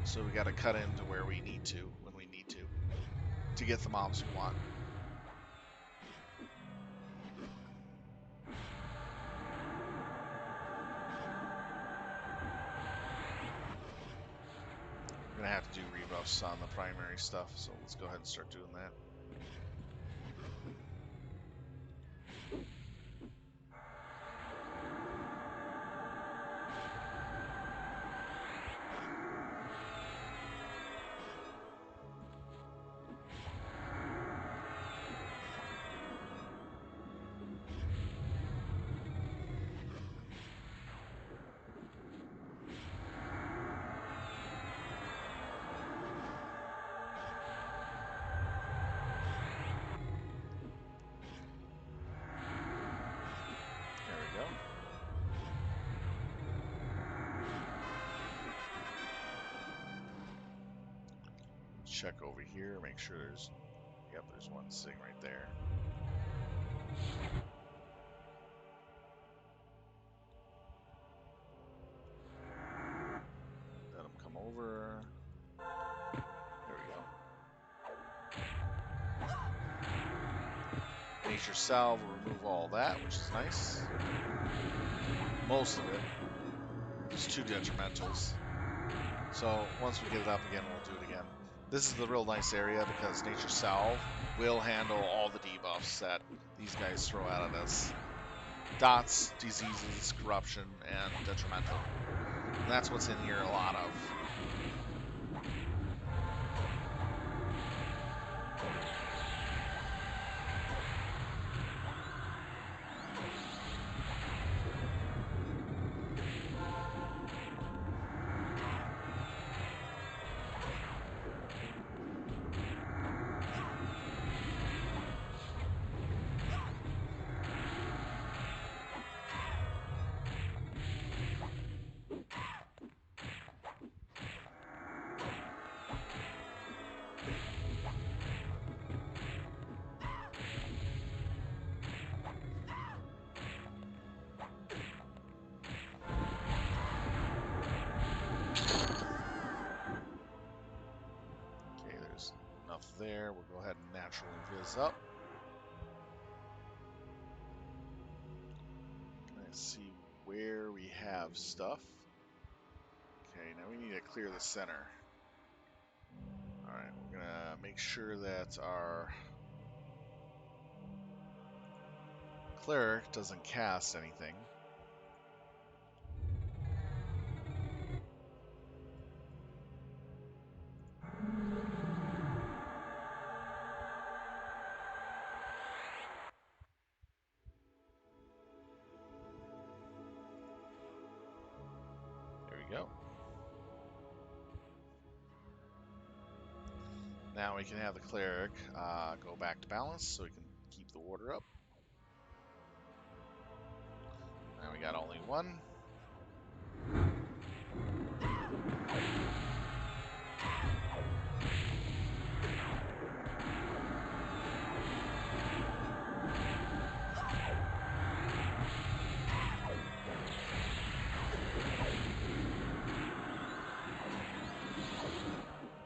So we got to cut into where we need to, when we need to get the mobs we want. We're going to have to do rebuffs on the primary stuff, so let's go ahead and start doing that. Check over here, make sure there's, yep, there's one sitting right there. Let him come over. There we go. Nature Salve will remove all that, which is nice. Most of it. There's 2 detrimentals. So once we get it up again, we'll do it again. This is the real nice area because Nature Salve will handle all the debuffs that these guys throw out at us. Dots, diseases, corruption, and detrimental. And that's what's in here a lot of. There, we'll go ahead and naturally viz up. Let's see where we have stuff. Okay, now we need to clear the center. Alright, we're gonna make sure that our cleric doesn't cast anything. Go. Now we can have the cleric go back to balance so we can keep the water up. Now we got only one.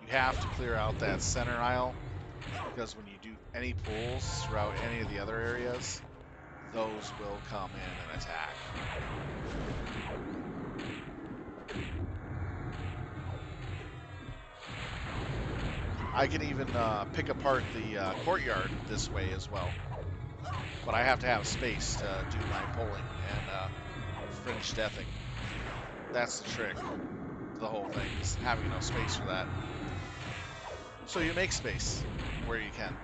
You have to clear out that center aisle because when you do any pulls throughout any of the other areas, those will come in and attack. I can even pick apart the courtyard this way as well, but I have to have space to do my pulling, and fringe deathing. That's the trick to the whole thing, is having enough space for that. So you make space where you can.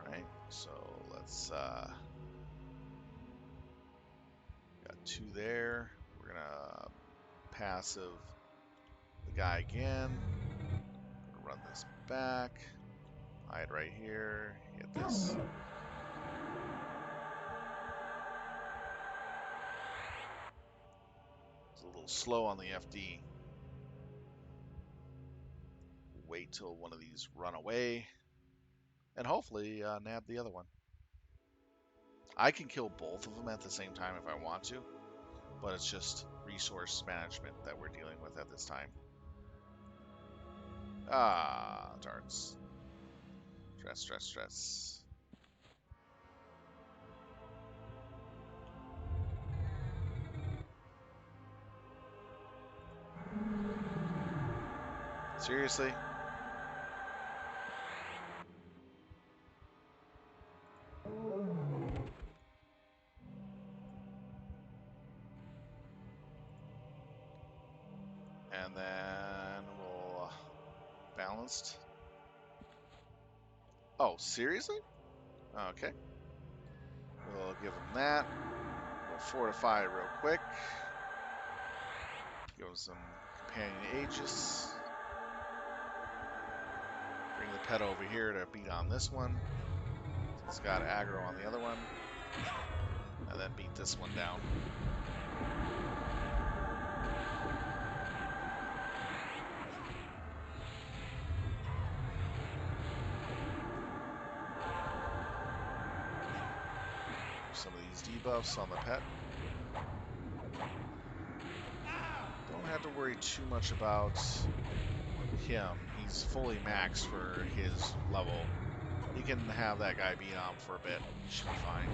Alright, so let's got 2 there. We're gonna passive the guy again. Gonna run this back. Hide right here. Get this. It's a little slow on the FD. Wait till one of these run away. And hopefully nab the other one. I can kill both of them at the same time if I want to, but it's just resource management that we're dealing with at this time. Ah, darts. Stress, stress, stress. Seriously? And then we'll balanced. Oh, seriously? Okay. We'll give him that. We'll fortify real quick. Give him some companion Aegis. Bring the pet over here to beat on this one. It's got aggro on the other one. And then beat this one down. Some of these debuffs on the pet. Don't have to worry too much about him. He's fully maxed for his level. He can have that guy beat on for a bit. He should be fine.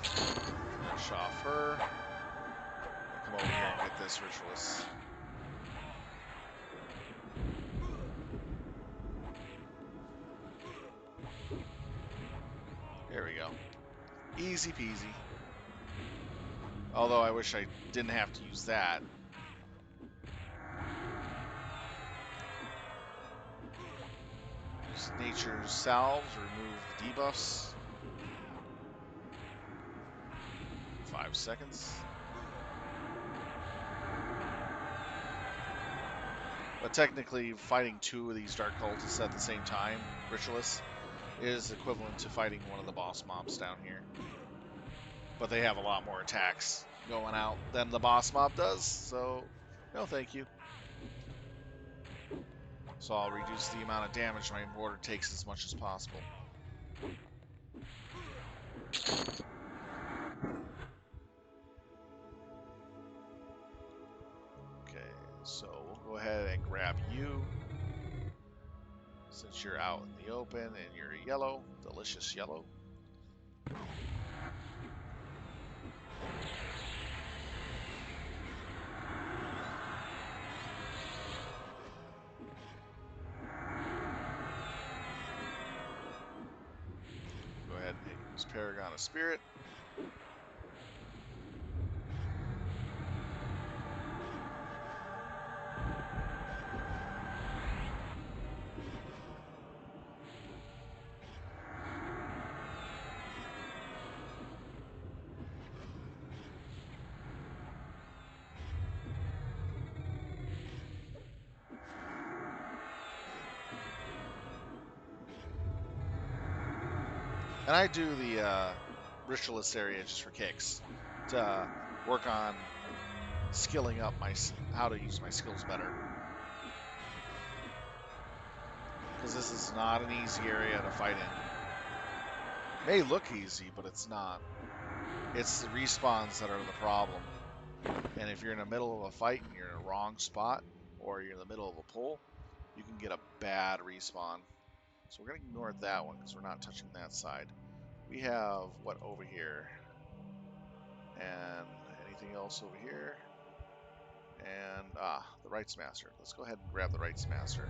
Finish off her. And come over here and get this Ritualist. There we go. Easy peasy. Although I wish I didn't have to use that. Use Nature's Salves, remove the debuffs. 5 seconds. But technically, fighting 2 of these Dark Cultists at the same time, Ritualists, is equivalent to fighting one of the boss mobs down here. But they have a lot more attacks going out than the boss mob does, so no thank you. So I'll reduce the amount of damage my mortar takes as much as possible. Okay, so we'll go ahead and grab you. Since you're out in the open and you're yellow, delicious yellow. Go ahead and use Paragon of Spirit. And I do the Ritualist area just for kicks, to work on skilling up how to use my skills better. Because this is not an easy area to fight in. May look easy, but it's not. It's the respawns that are the problem. And if you're in the middle of a fight and you're in a wrong spot, or you're in the middle of a pull, you can get a bad respawn. So we're going to ignore that one because we're not touching that side. We have what over here? And anything else over here? And, the Rights Master. Let's go ahead and grab the Rights Master.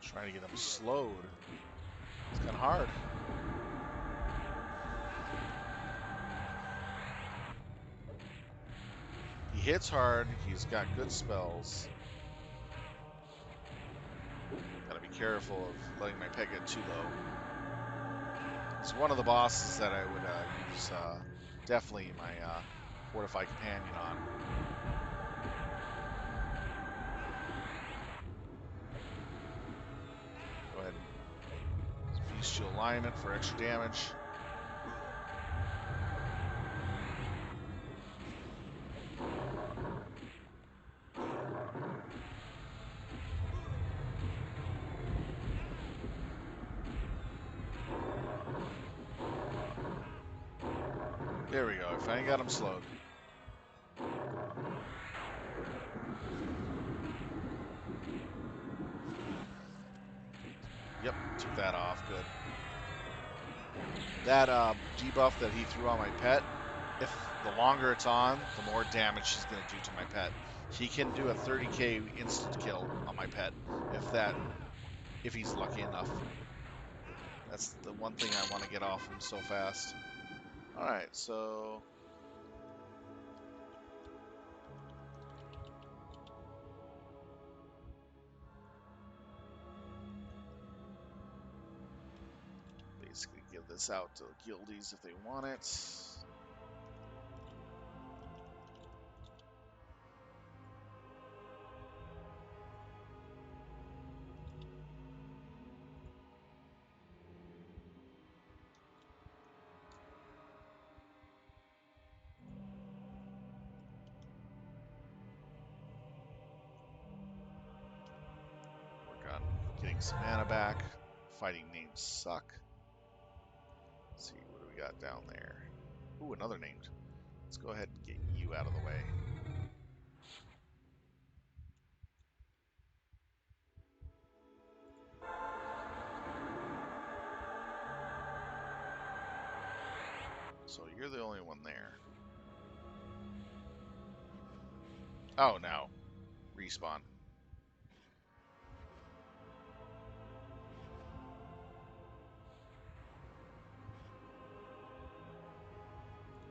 Trying to get him slowed. It's kind of hard. He hits hard. He's got good spells. Gotta be careful of letting my pet get too low. He's one of the bosses that I would use definitely my Fortify Companion on. Go ahead and Bestial Alignment for extra damage. There we go. I finally got him slowed. Yep, took that off. Good. That debuff that he threw on my pet, if the longer it's on, the more damage he's going to do to my pet. He can do a 30k instant kill on my pet if he's lucky enough. That's the one thing I want to get off him so fast. Alright, so basically give this out to guildies if they want it. Work on getting some mana back. Fighting names suck. Let's see, what do we got down there? Ooh, another named. Let's go ahead and get you out of the way. So you're the only one there. Oh, no. Respawn.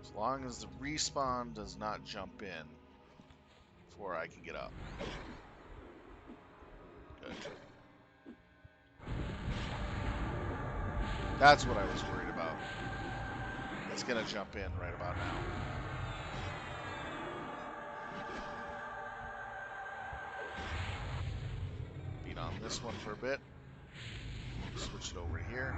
As long as the respawn does not jump in before I can get up. Good. That's what I was worried about. It's going to jump in right about now. Beat on this one for a bit. Switch it over here.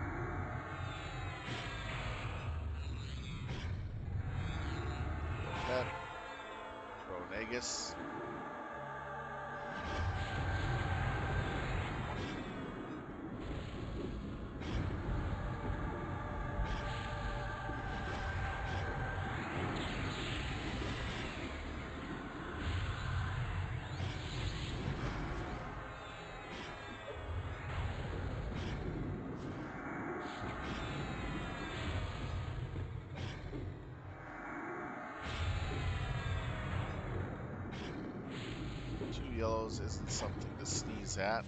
Pet. Throw Nagus. Two yellows isn't something to sneeze at.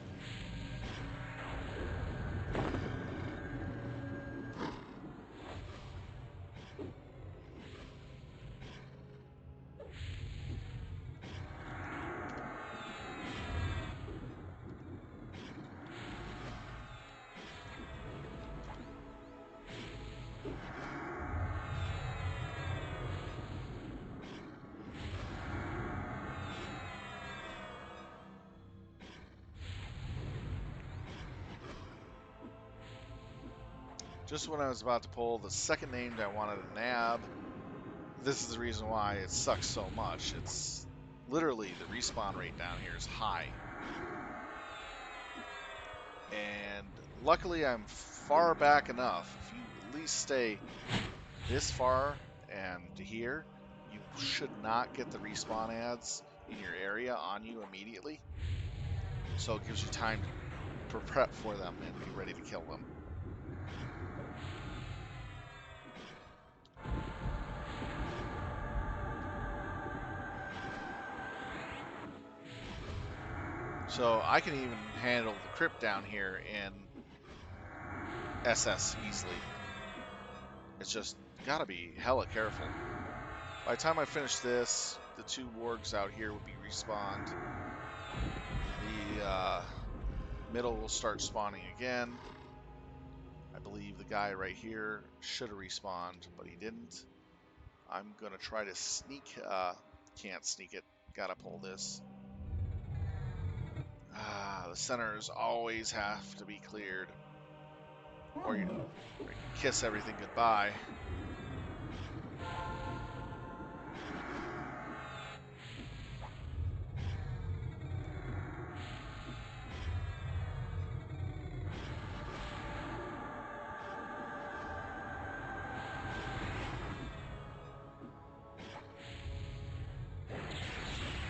Just when I was about to pull the second named I wanted a nab, this is the reason why it sucks so much. It's literally the respawn rate down here is high. And luckily I'm far back enough. If you at least stay this far and here, you should not get the respawn ads in your area on you immediately. So it gives you time to prep for them and be ready to kill them. So I can even handle the crypt down here in SS easily. It's just gotta be hella careful. By the time I finish this, the 2 wargs out here will be respawned. The middle will start spawning again. I believe the guy right here should have respawned, but he didn't. I'm gonna try to sneak. Can't sneak it. Gotta pull this. The centers always have to be cleared, or you kiss everything goodbye.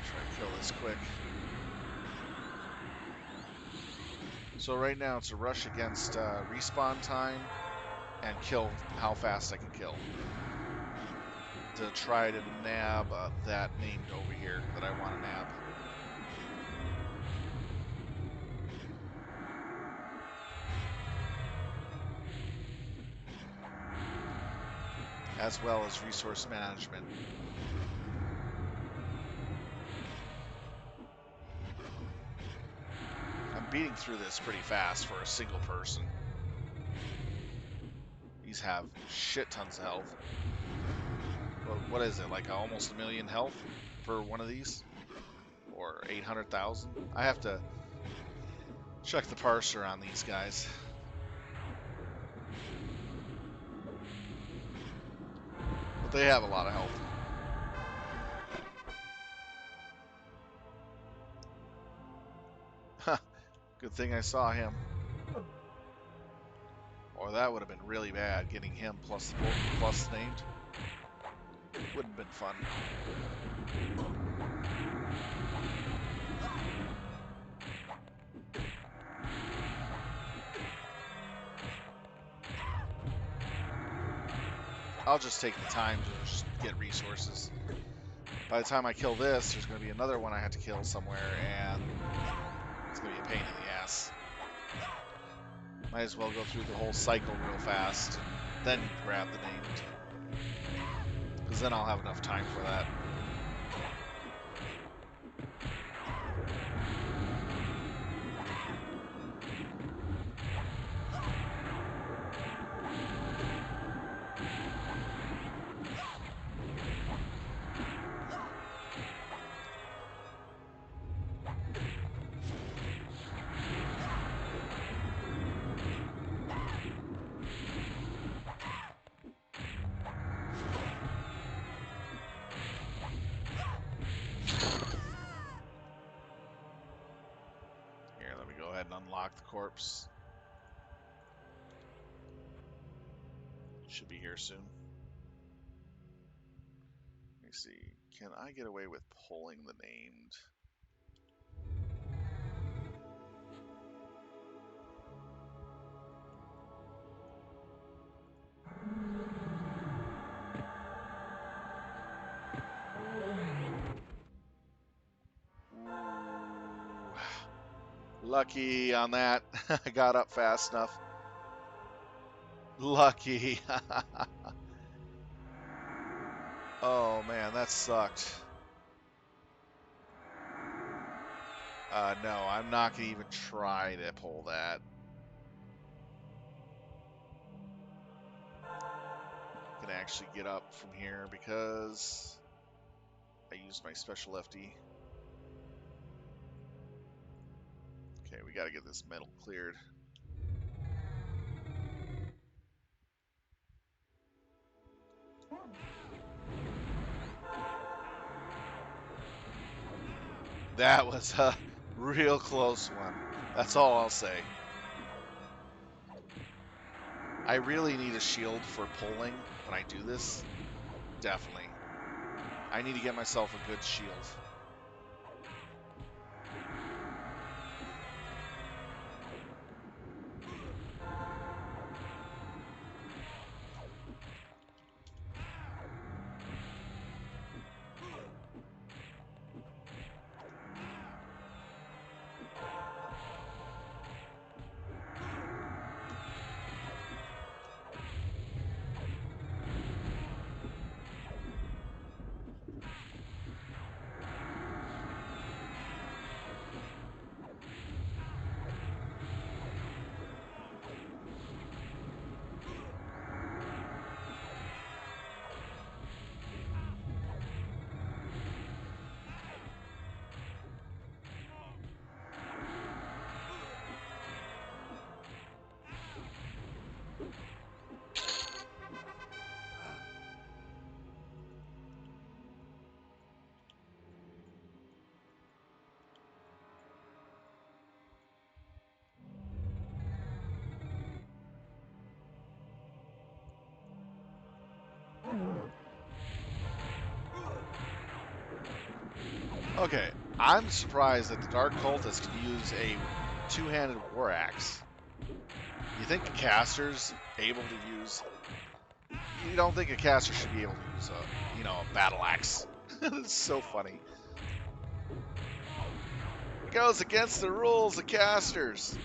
Try to kill this quick. So right now it's a rush against respawn time and kill how fast I can kill. To try to nab that named over here that I want to nab. As well as resource management. I'm beating through this pretty fast for a single person. These have shit tons of health. What is it, like almost 1 million health for one of these? Or 800,000? I have to check the parser on these guys. But they have a lot of health. Huh. Good thing I saw him. Or that would have been really bad, getting him plus named. Wouldn't have been fun. I'll just take the time to just get resources. By the time I kill this, there's going to be another one I have to kill somewhere, and it's going to be a pain in the ass. Might as well go through the whole cycle real fast, then grab the named. Because then I'll have enough time for that. Here, let me go ahead and unlock the corpse. Should be here soon. Let me see. Can I get away with pulling the named? Lucky on that. I got up fast enough. Lucky. Oh man, that sucked. No, I'm not going to even try to pull that. Can actually get up from here because I used my special FD. Okay, we got to get this metal cleared. That was a real close one. That's all I'll say. I really need a shield for pulling when I do this. Definitely. I need to get myself a good shield. Okay, I'm surprised that the Dark Cultist can use a two-handed war axe. You think a caster's able to use... You don't think a caster should be able to use a battle axe. It's so funny. It goes against the rules of casters.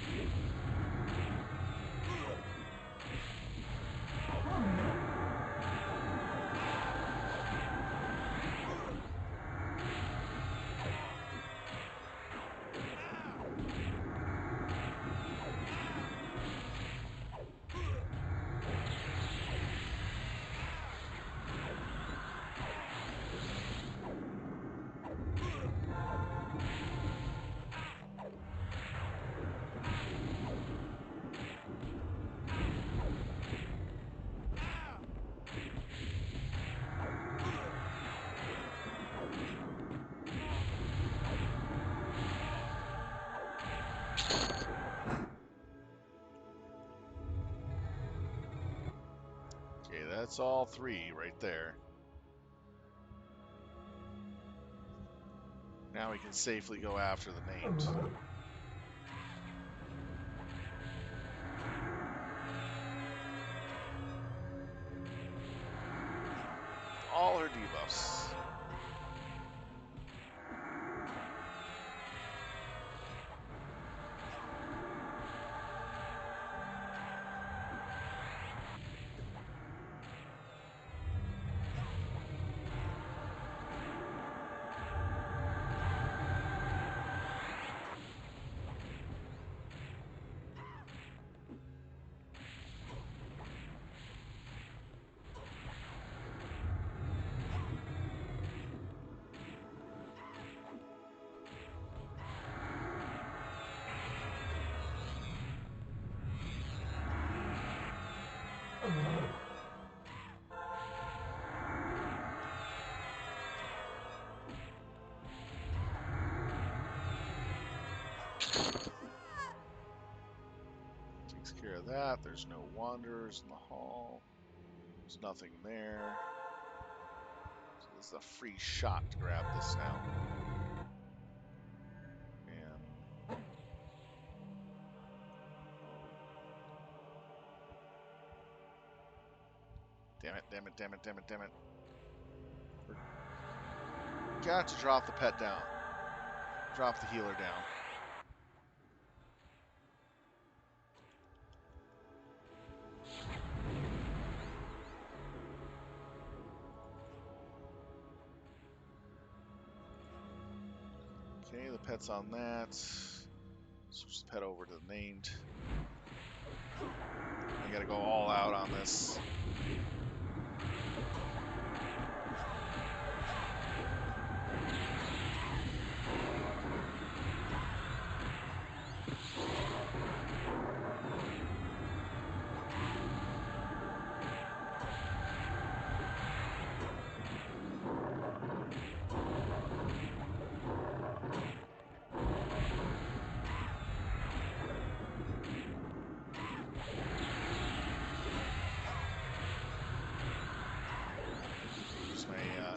Okay, that's all three right there. Now we can safely go after the named. All her debuffs. Takes care of that. There's no wanderers in the hall. There's nothing there. So this is a free shot to grab this now. And damn it, damn it, damn it, damn it, damn it. Got to drop the pet down. Drop the healer down. Okay, the pet's on that. Switch the pet over to the named. I gotta go all out on this.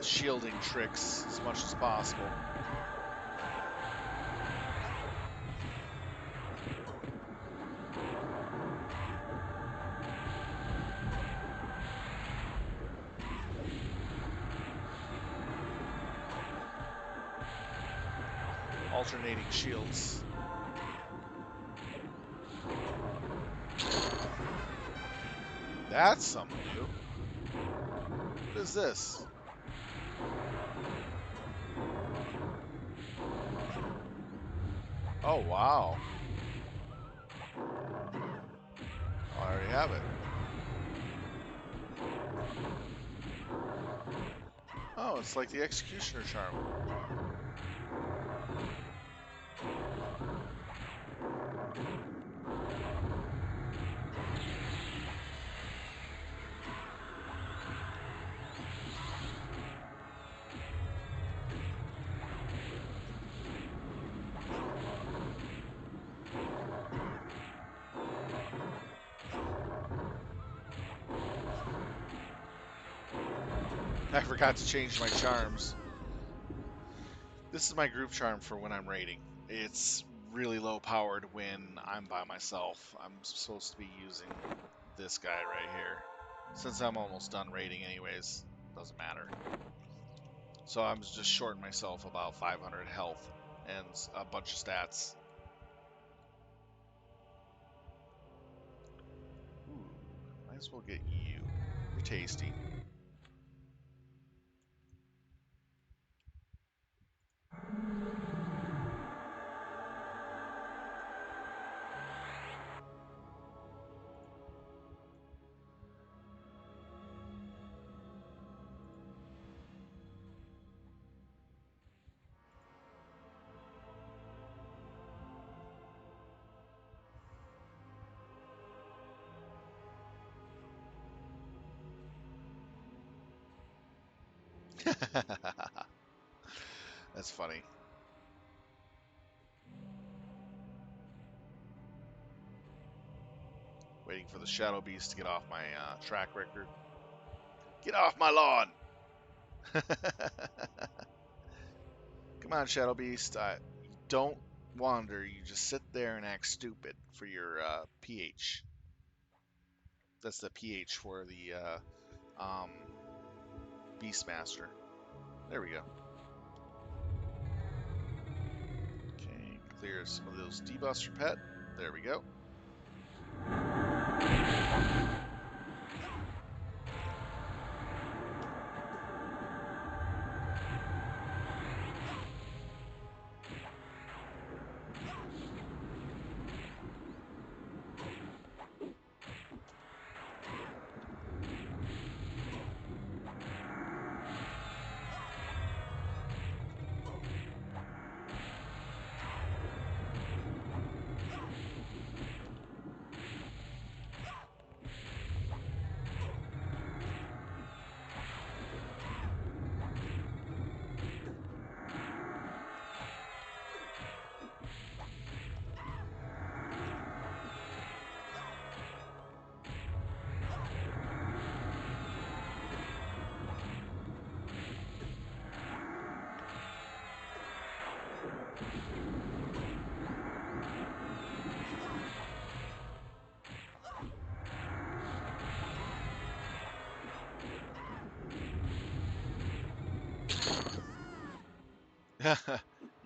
shielding tricks as much as possible. Alternating shields. That's something new. What is this? Oh, wow. I already have it. Oh, it's like the Executioner charm. I forgot to change my charms. This is my group charm for when I'm raiding. It's really low powered when I'm by myself. I'm supposed to be using this guy right here. Since I'm almost done raiding anyways, doesn't matter. So I'm just shorting myself about 500 health and a bunch of stats. Ooh, might as well get you. You're tasty. That's funny. Waiting for the Shadow Beast to get off my track record. Get off my lawn! Come on, Shadow Beast. Don't wander. You just sit there and act stupid for your PH. That's the PH for the Beastmaster. There we go. Okay, clear some of those debuffs for pet. There we go.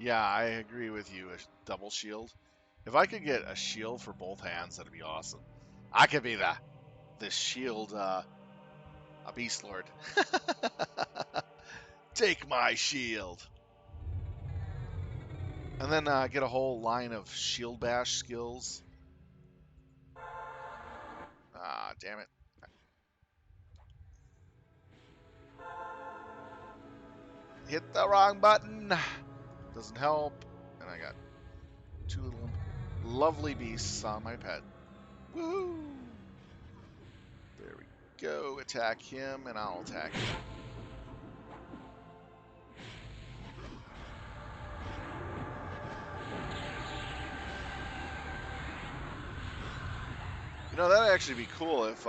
Yeah, I agree with you. A double shield. If I could get a shield for both hands, that'd be awesome. I could be the shield, a Beastlord. Take my shield. And then get a whole line of shield bash skills. Ah, damn it. Hit the wrong button. Doesn't help. And I got two little lovely beasts on my pet. Woohoo! There we go. Attack him, and I'll attack him. You know, that'd actually be cool if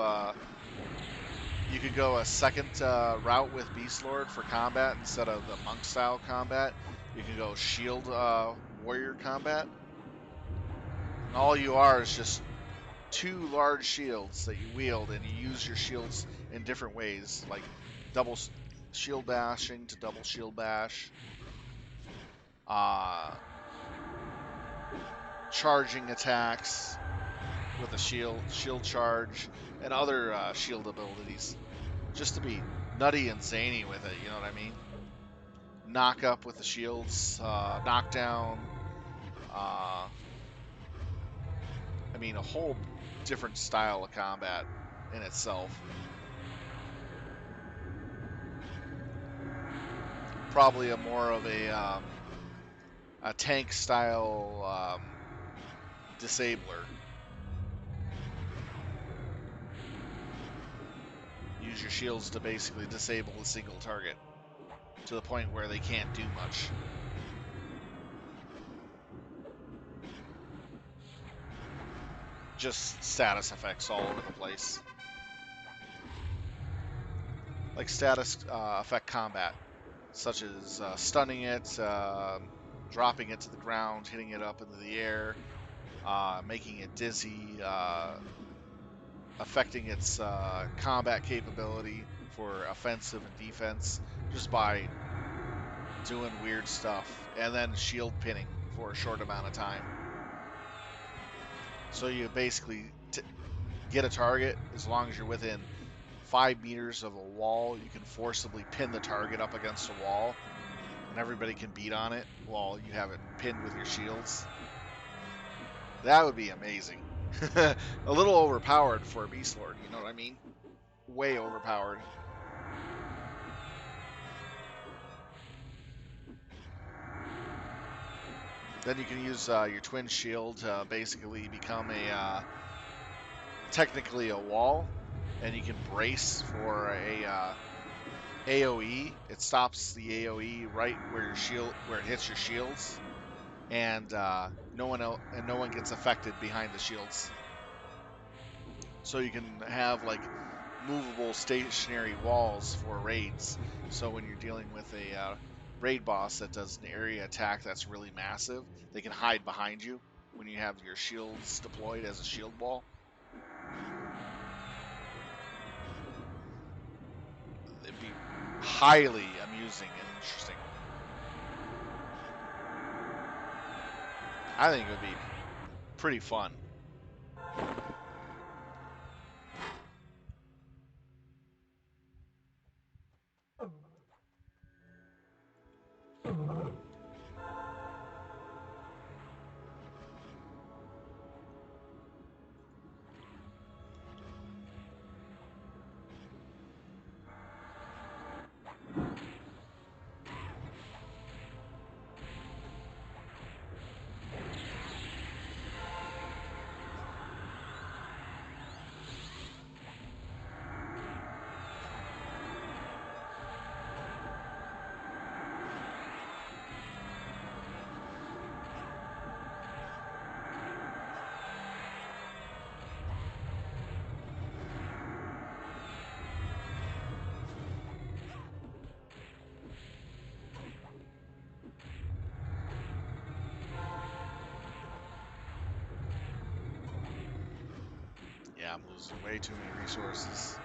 You could go a second route with Beastlord for combat instead of the monk style combat. You can go shield warrior combat. And all you are is just two large shields that you wield, and you use your shields in different ways, like double shield bashing to double shield bash, charging attacks with a shield charge, and other shield abilities, just to be nutty and zany with it. You know what I mean? Knock up with the shields, knockdown. I mean, a whole different style of combat in itself. Probably a more of a tank style disabler. Use your shields to basically disable a single target to the point where they can't do much. Just status effects all over the place. Like status effect combat, such as stunning it, dropping it to the ground, hitting it up into the air, making it dizzy, affecting its combat capability for offensive and defense just by doing weird stuff, and then shield pinning for a short amount of time. So you basically get a target as long as you're within 5 meters of a wall. You can forcibly pin the target up against a wall, and everybody can beat on it while you have it pinned with your shields. That would be amazing. A little overpowered for a Beastlord, you know what I mean? Way overpowered. Then you can use your twin shield to basically become technically a wall, and you can brace for a AOE. It stops the AOE right where it hits your shields, and no one gets affected behind the shields. So you can have like movable stationary walls for raids. So when you're dealing with a raid boss that does an area attack that's really massive, they can hide behind you when you have your shields deployed as a shield wall. It'd be highly amusing and interesting. I think it would be pretty fun. Yeah, I'm losing way too many resources.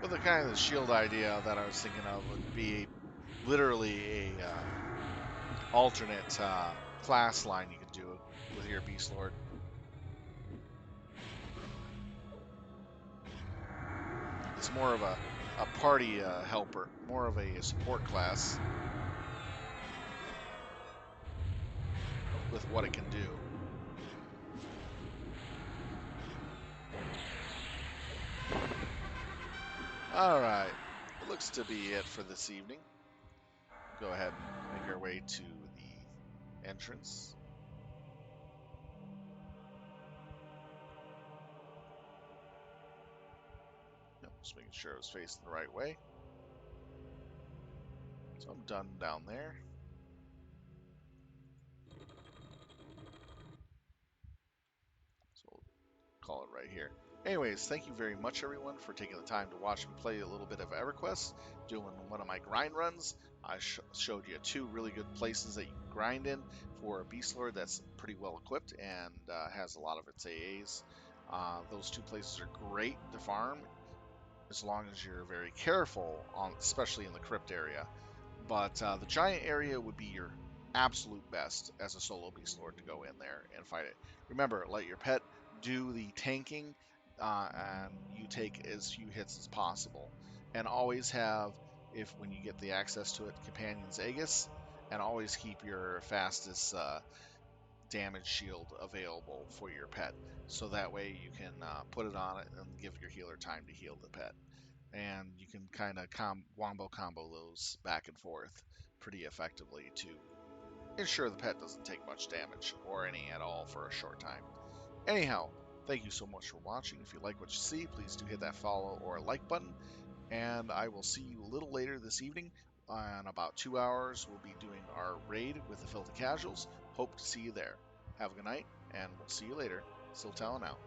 Well, the kind of the shield idea that I was thinking of would be literally a alternate class line you could do with your Beastlord. It's more of a party helper, more of a support class with what it can do. All right, it looks to be it for this evening. Go ahead and make our way to the entrance. Yep, just making sure I was facing the right way. So I'm done down there. So we'll call it right here. Anyways, thank you very much, everyone, for taking the time to watch me play a little bit of Everquest, doing one of my grind runs. I showed you 2 really good places that you can grind in for a Beastlord that's pretty well equipped and has a lot of its AAs. Those 2 places are great to farm as long as you're very careful, especially in the crypt area. But the giant area would be your absolute best as a solo beast lord to go in there and fight it. Remember, let your pet do the tanking, and you take as few hits as possible. And always have, if when you get the access to it, Companion's Aegis, and always keep your fastest damage shield available for your pet. So that way you can put it on it and give your healer time to heal the pet, and you can kind of wombo combo those back and forth pretty effectively to ensure the pet doesn't take much damage or any at all for a short time. Anyhow, thank you so much for watching. If you like what you see, please do hit that follow or like button, and I will see you a little later this evening. In about 2 hours, we'll be doing our raid with the Filthy Casuals. Hope to see you there. Have a good night, and we'll see you later. Siltalon out.